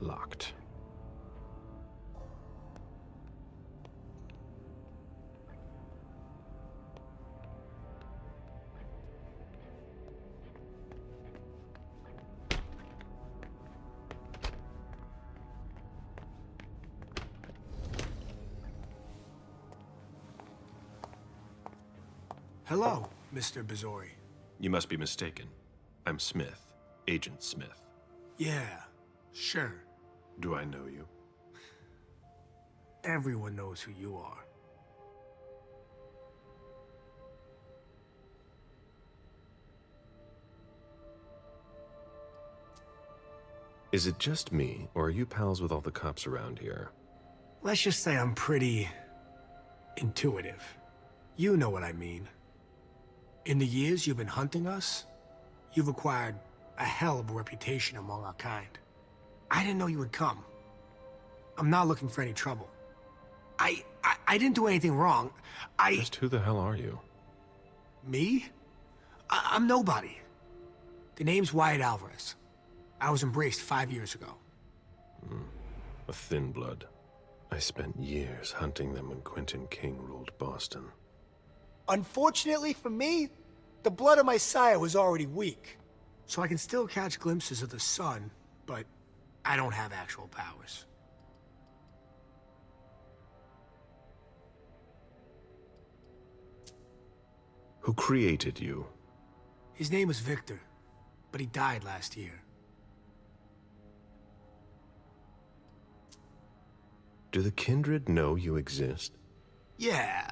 Speaker 1: Locked.
Speaker 5: Hello, Mr. Bazori.
Speaker 1: You must be mistaken. I'm Smith, Agent Smith.
Speaker 5: Yeah, sure.
Speaker 1: Do I know you?
Speaker 5: Everyone knows who you are.
Speaker 1: Is it just me, or are you pals with all the cops around here?
Speaker 5: Let's just say I'm pretty intuitive. You know what I mean. In the years you've been hunting us, you've acquired a hell of a reputation among our kind. I didn't know you would come. I'm not looking for any trouble. I didn't do anything wrong.
Speaker 1: Just who the hell are you?
Speaker 5: Me? I'm nobody. The name's Wyatt Alvarez. I was embraced 5 years ago.
Speaker 1: A thin blood. I spent years hunting them when Quentin King ruled Boston.
Speaker 5: Unfortunately for me, the blood of my sire was already weak. So I can still catch glimpses of the sun, but I don't have actual powers.
Speaker 1: Who created you?
Speaker 5: His name was Victor, but he died last year.
Speaker 1: Do the kindred know you exist?
Speaker 5: Yeah.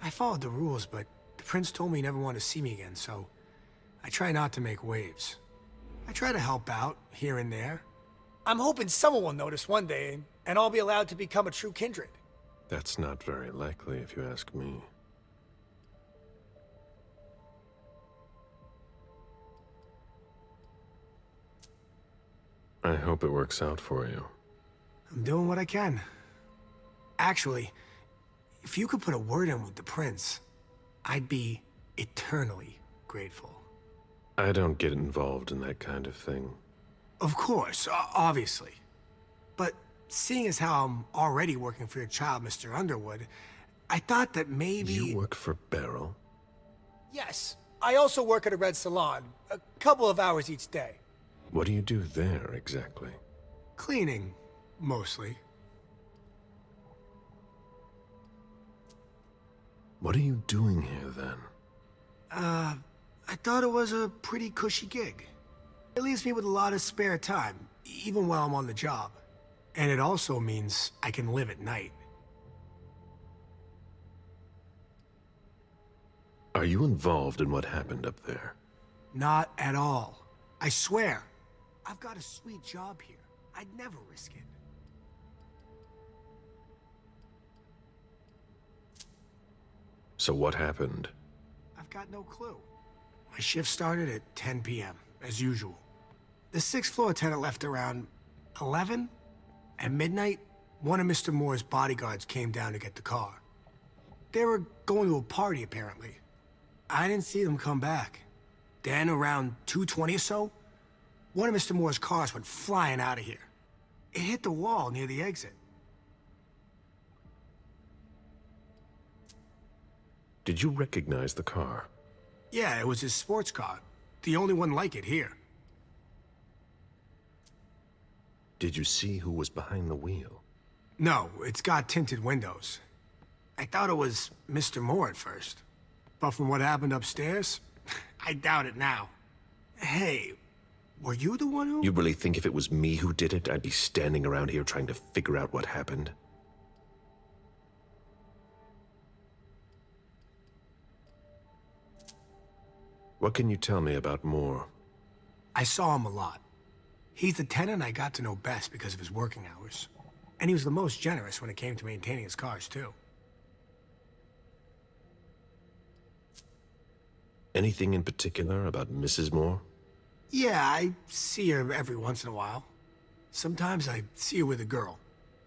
Speaker 5: I followed the rules, but the prince told me he never wanted to see me again, so I try not to make waves. I try to help out, here and there. I'm hoping someone will notice one day, and I'll be allowed to become a true kindred.
Speaker 1: That's not very likely, if you ask me. I hope it works out for you.
Speaker 5: I'm doing what I can. Actually, if you could put a word in with the prince, I'd be eternally grateful.
Speaker 1: I don't get involved in that kind of thing.
Speaker 5: Of course, obviously. But seeing as how I'm already working for your child, Mr. Underwood, I thought that maybe...
Speaker 1: You work for Beryl?
Speaker 5: Yes. I also work at a red salon, a couple of hours each day.
Speaker 1: What do you do there, exactly?
Speaker 5: Cleaning, mostly.
Speaker 1: What are you doing here, then?
Speaker 5: I thought it was a pretty cushy gig. It leaves me with a lot of spare time, even while I'm on the job. And it also means I can live at night.
Speaker 1: Are you involved in what happened up there?
Speaker 5: Not at all. I swear. I've got a sweet job here. I'd never risk it.
Speaker 1: So what happened?
Speaker 5: I've got no clue. My shift started at 10 p.m., as usual. The sixth floor tenant left around 11. At midnight, one of Mr. Moore's bodyguards came down to get the car. They were going to a party, apparently. I didn't see them come back. Then, around 2:20 or so, one of Mr. Moore's cars went flying out of here. It hit the wall near the exit.
Speaker 1: Did you recognize the car?
Speaker 5: Yeah, it was his sports car. The only one like it here.
Speaker 1: Did you see who was behind the wheel?
Speaker 5: No, it's got tinted windows. I thought it was Mr. Moore at first. But from what happened upstairs, I doubt it now. Hey, were you the one who...
Speaker 1: You really think if it was me who did it, I'd be standing around here trying to figure out what happened? What can you tell me about Moore?
Speaker 5: I saw him a lot. He's the tenant I got to know best because of his working hours. And he was the most generous when it came to maintaining his cars, too.
Speaker 1: Anything in particular about Mrs. Moore?
Speaker 5: Yeah, I see her every once in a while. Sometimes I see her with a girl,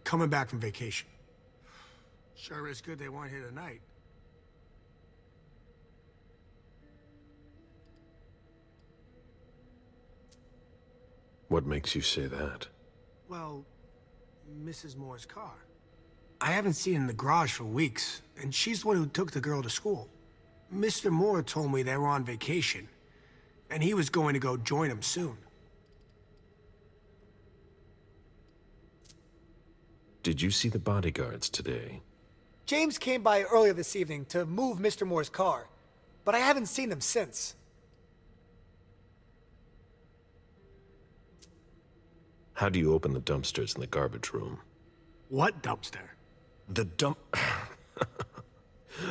Speaker 5: coming back from vacation. Sure is good they weren't here tonight.
Speaker 1: What makes you say that?
Speaker 5: Well, Mrs. Moore's car. I haven't seen it in the garage for weeks, and she's the one who took the girl to school. Mr. Moore told me they were on vacation, and he was going to go join them soon.
Speaker 1: Did you see the bodyguards today?
Speaker 5: James came by earlier this evening to move Mr. Moore's car, but I haven't seen them since.
Speaker 1: How do you open the dumpsters in the garbage room?
Speaker 5: What dumpster?
Speaker 1: The dump...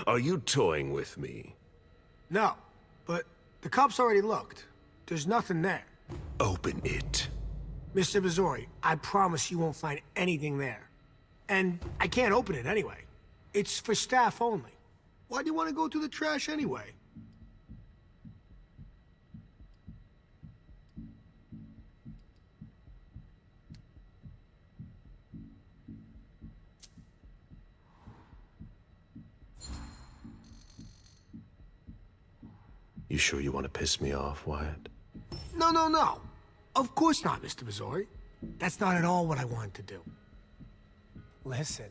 Speaker 1: Are you toying with me?
Speaker 5: No, but the cops already looked. There's nothing there.
Speaker 1: Open it.
Speaker 5: Mr. Bazori, I promise you won't find anything there. And I can't open it anyway. It's for staff only. Why do you want to go through the trash anyway?
Speaker 1: You sure you want to piss me off, Wyatt?
Speaker 5: No. Of course not, Mr. Bazori. That's not at all what I wanted to do. Listen,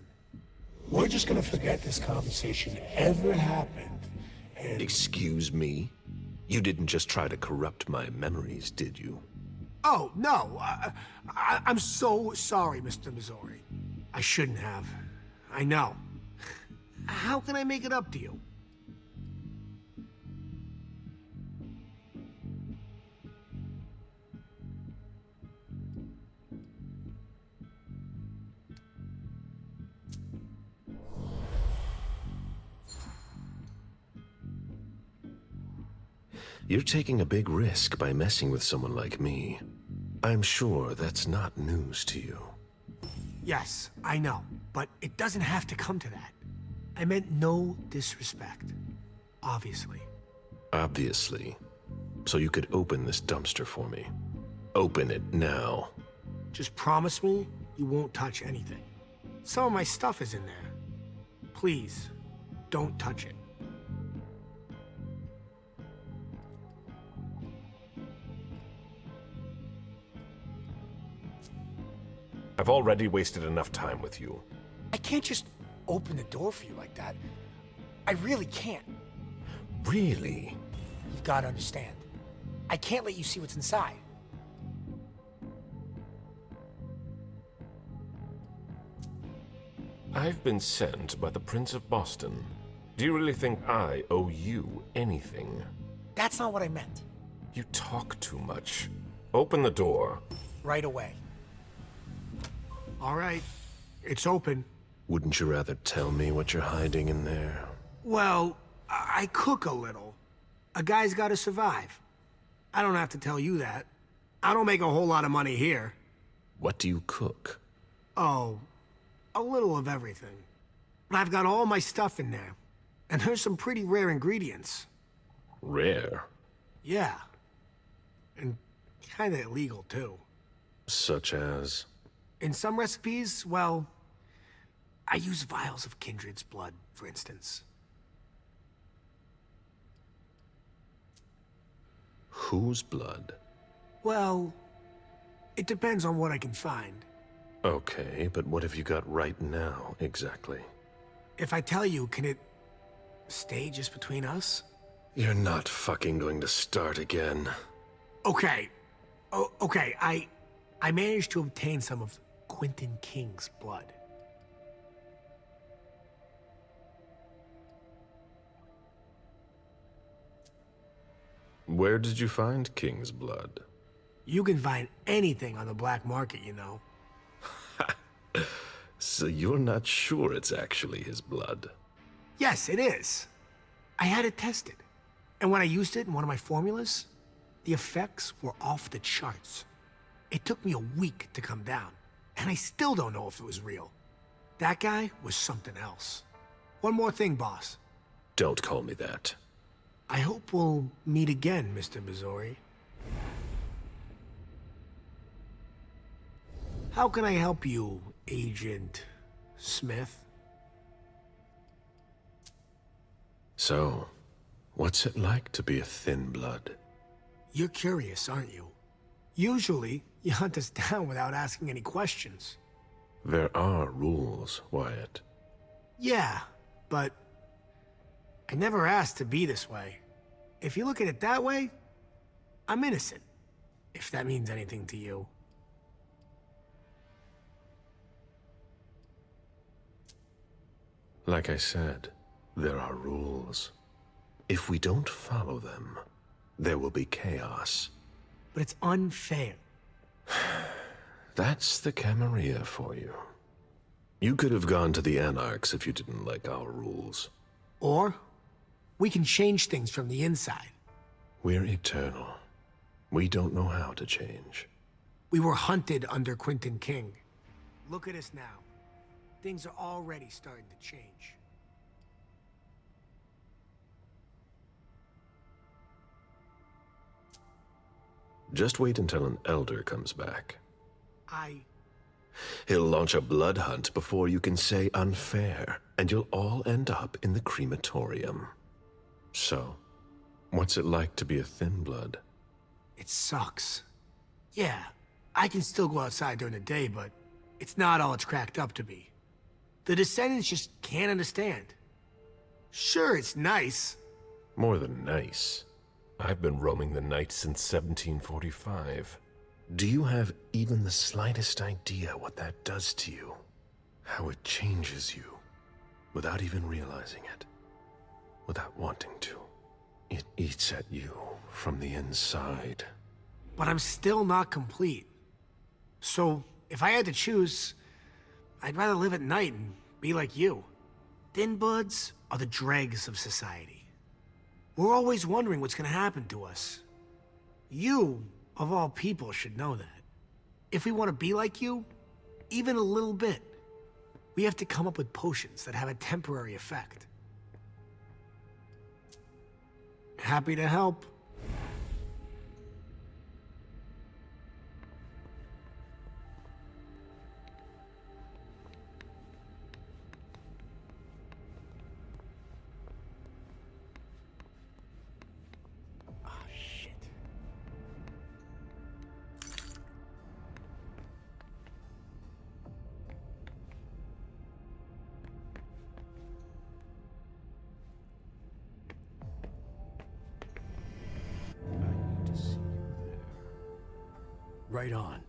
Speaker 5: We're just gonna forget this conversation ever happened, and...
Speaker 1: Excuse me? You didn't just try to corrupt my memories, did you?
Speaker 5: Oh, no. I'm so sorry, Mr. Missouri. I shouldn't have. I know. How can I make it up to you?
Speaker 1: You're taking a big risk by messing with someone like me. I'm sure that's not news to you.
Speaker 5: Yes, I know, but it doesn't have to come to that. I meant no disrespect. Obviously.
Speaker 1: Obviously. So you could open this dumpster for me. Open it now.
Speaker 5: Just promise me you won't touch anything. Some of my stuff is in there. Please, don't touch it.
Speaker 1: I've already wasted enough time with you.
Speaker 5: I can't just open the door for you like that. I really can't.
Speaker 1: Really?
Speaker 5: You've got to understand. I can't let you see what's inside.
Speaker 1: I've been sent by the Prince of Boston. Do you really think I owe you anything?
Speaker 5: That's not what I meant.
Speaker 1: You talk too much. Open the door.
Speaker 5: Right away. All right, it's open.
Speaker 1: Wouldn't you rather tell me what you're hiding in there?
Speaker 5: Well, I cook a little. A guy's got to survive. I don't have to tell you that. I don't make a whole lot of money here.
Speaker 1: What do you cook?
Speaker 5: Oh, a little of everything. But I've got all my stuff in there. And there's some pretty rare ingredients.
Speaker 1: Rare?
Speaker 5: Yeah. And kinda illegal, too.
Speaker 1: Such as?
Speaker 5: In some recipes, well, I use vials of kindred's blood, for instance.
Speaker 1: Whose blood?
Speaker 5: Well, it depends on what I can find.
Speaker 1: Okay, but what have you got right now, exactly?
Speaker 5: If I tell you, can it stay just between us?
Speaker 1: You're not fucking going to start again.
Speaker 5: Okay. Okay, I managed to obtain some of Quentin King's blood.
Speaker 1: Where did you find King's blood?
Speaker 5: You can find anything on the black market, you know.
Speaker 1: So you're not sure it's actually his blood?
Speaker 5: Yes, it is. I had it tested. And when I used it in one of my formulas, the effects were off the charts. It took me a week to come down, and I still don't know if it was real. That guy was something else. One more thing, boss.
Speaker 1: Don't call me that.
Speaker 5: I hope we'll meet again, Mr. Bazori. How can I help you, Agent Smith?
Speaker 1: So, what's it like to be a thin blood?
Speaker 5: You're curious, aren't you? Usually, you hunt us down without asking any questions.
Speaker 1: There are rules, Wyatt.
Speaker 5: Yeah, but I never asked to be this way. If you look at it that way, I'm innocent, if that means anything to you.
Speaker 1: Like I said, there are rules. If we don't follow them, there will be chaos.
Speaker 5: But it's unfair.
Speaker 1: That's the Camarilla for you. You could have gone to the Anarchs if you didn't like our rules.
Speaker 5: Or, we can change things from the inside.
Speaker 1: We're eternal. We don't know how to change.
Speaker 5: We were hunted under Quentin King. Look at us now. Things are already starting to change.
Speaker 1: Just wait until an elder comes back. He'll launch a blood hunt before you can say unfair, and you'll all end up in the crematorium. So, what's it like to be a thin blood?
Speaker 5: It sucks. Yeah, I can still go outside during the day, but it's not all it's cracked up to be. The descendants just can't understand. Sure, it's nice.
Speaker 1: More than nice. I've been roaming the night since 1745. Do you have even the slightest idea what that does to you? How it changes you, without even realizing it, without wanting to. It eats at you from the inside.
Speaker 5: But I'm still not complete. So, if I had to choose, I'd rather live at night and be like you. Thin buds are the dregs of society. We're always wondering what's gonna happen to us. You, of all people, should know that. If we want to be like you, even a little bit, we have to come up with potions that have a temporary effect. Happy to help.
Speaker 4: Right on.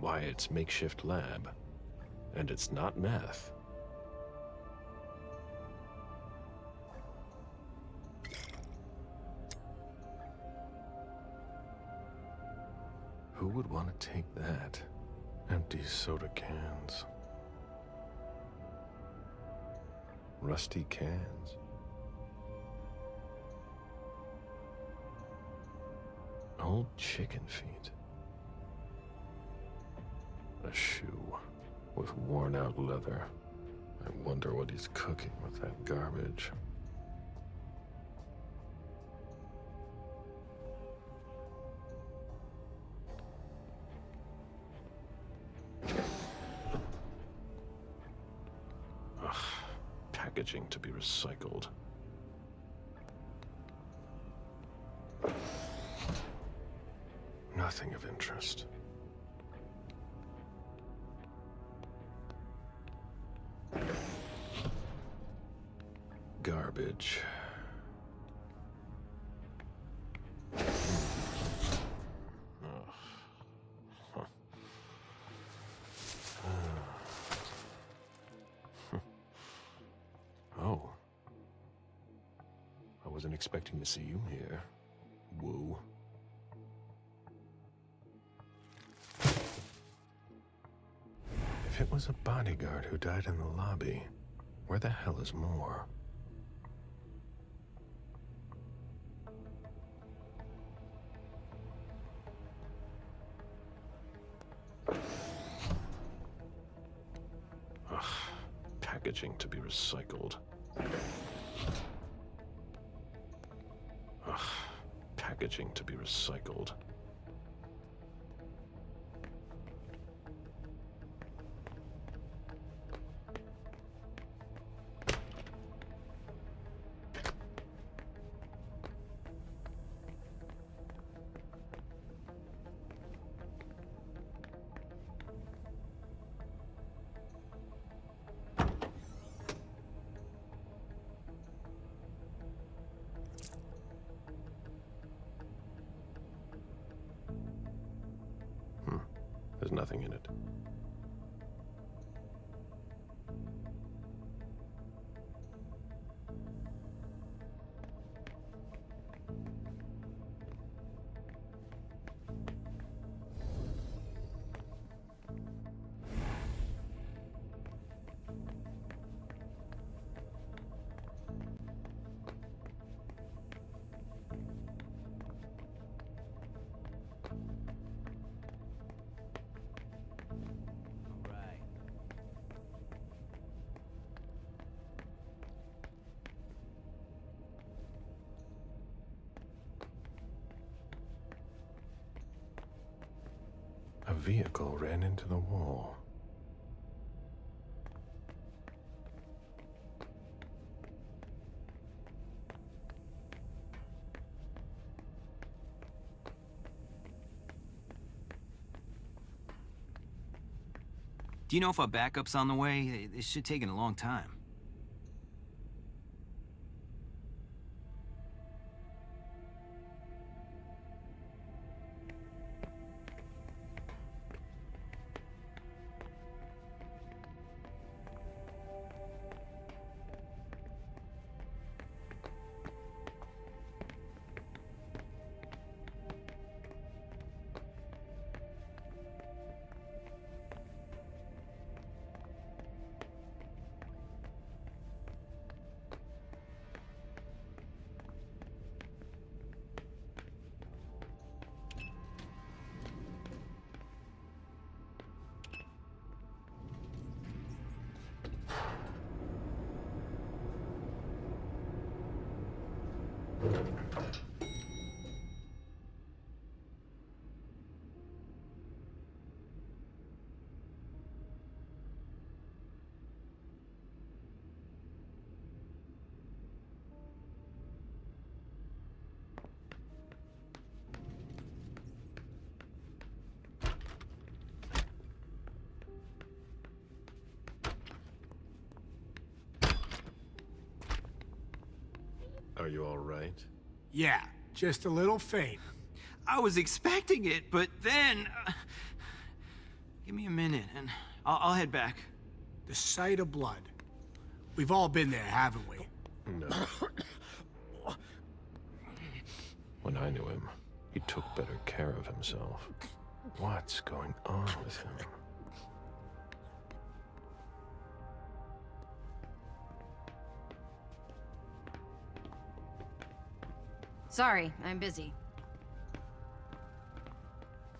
Speaker 1: Wyatt's makeshift lab. And it's not meth. Who would want to take that? Empty soda cans. Rusty cans. Old chicken feet. A shoe with worn-out leather. I wonder what he's cooking with that garbage. Ugh, packaging to be recycled. Nothing of interest. Garbage. Oh. I wasn't expecting to see you here. Woo. If it was a bodyguard who died in the lobby, where the hell is Moore? Ugh, packaging to be recycled. Ugh, packaging to be recycled. nothing in it. A vehicle ran into the wall.
Speaker 2: Do you know if our backup's on the way? This should take a long time.
Speaker 1: Are you all right?
Speaker 5: Yeah, just a little faint.
Speaker 2: I was expecting it, but then... give me a minute, and I'll head back.
Speaker 5: The sight of blood. We've all been there, haven't we?
Speaker 1: No. When I knew him, he took better care of himself. What's going on with him?
Speaker 13: Sorry, I'm busy.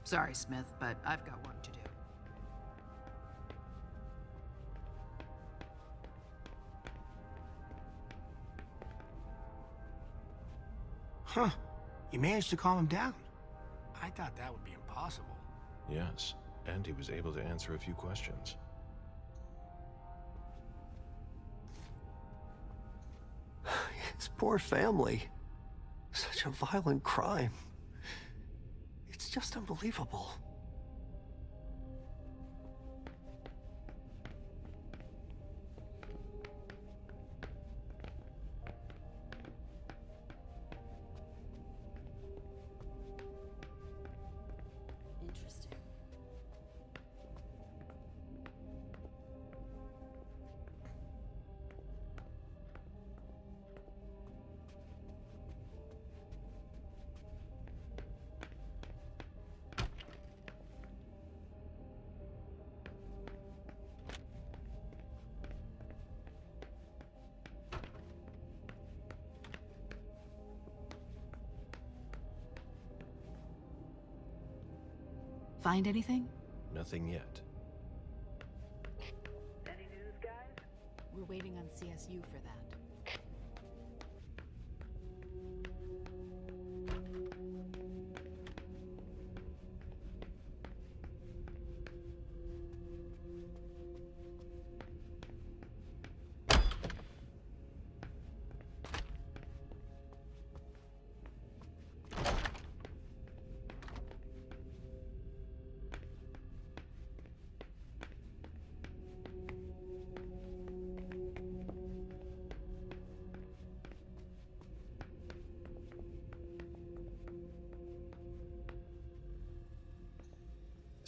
Speaker 6: Sorry, Smith, but I've got work to do.
Speaker 5: Huh. You managed to calm him down? I thought that would be impossible.
Speaker 1: Yes, and he was able to answer a few questions.
Speaker 8: His poor family. Such a violent crime. It's just unbelievable.
Speaker 13: Interesting.
Speaker 6: Find anything?
Speaker 1: Nothing yet.
Speaker 9: Any news, guys?
Speaker 6: We're waiting on CSU for that.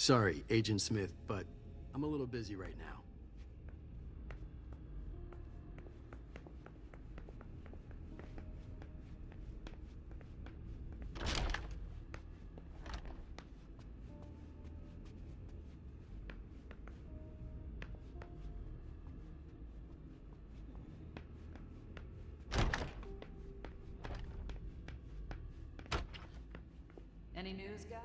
Speaker 4: Sorry, Agent Smith, but I'm a little busy right now.
Speaker 6: Any news, guys?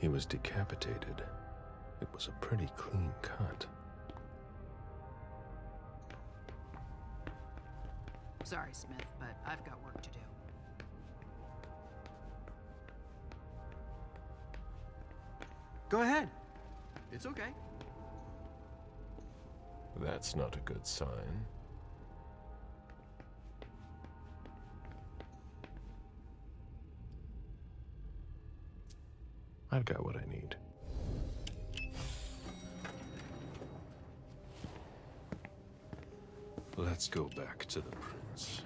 Speaker 1: He was decapitated. It was a pretty clean cut.
Speaker 6: Sorry, Smith, but I've got work to do.
Speaker 4: Go ahead. It's okay.
Speaker 1: That's not a good sign. I've got what I need. Let's go back to the prince.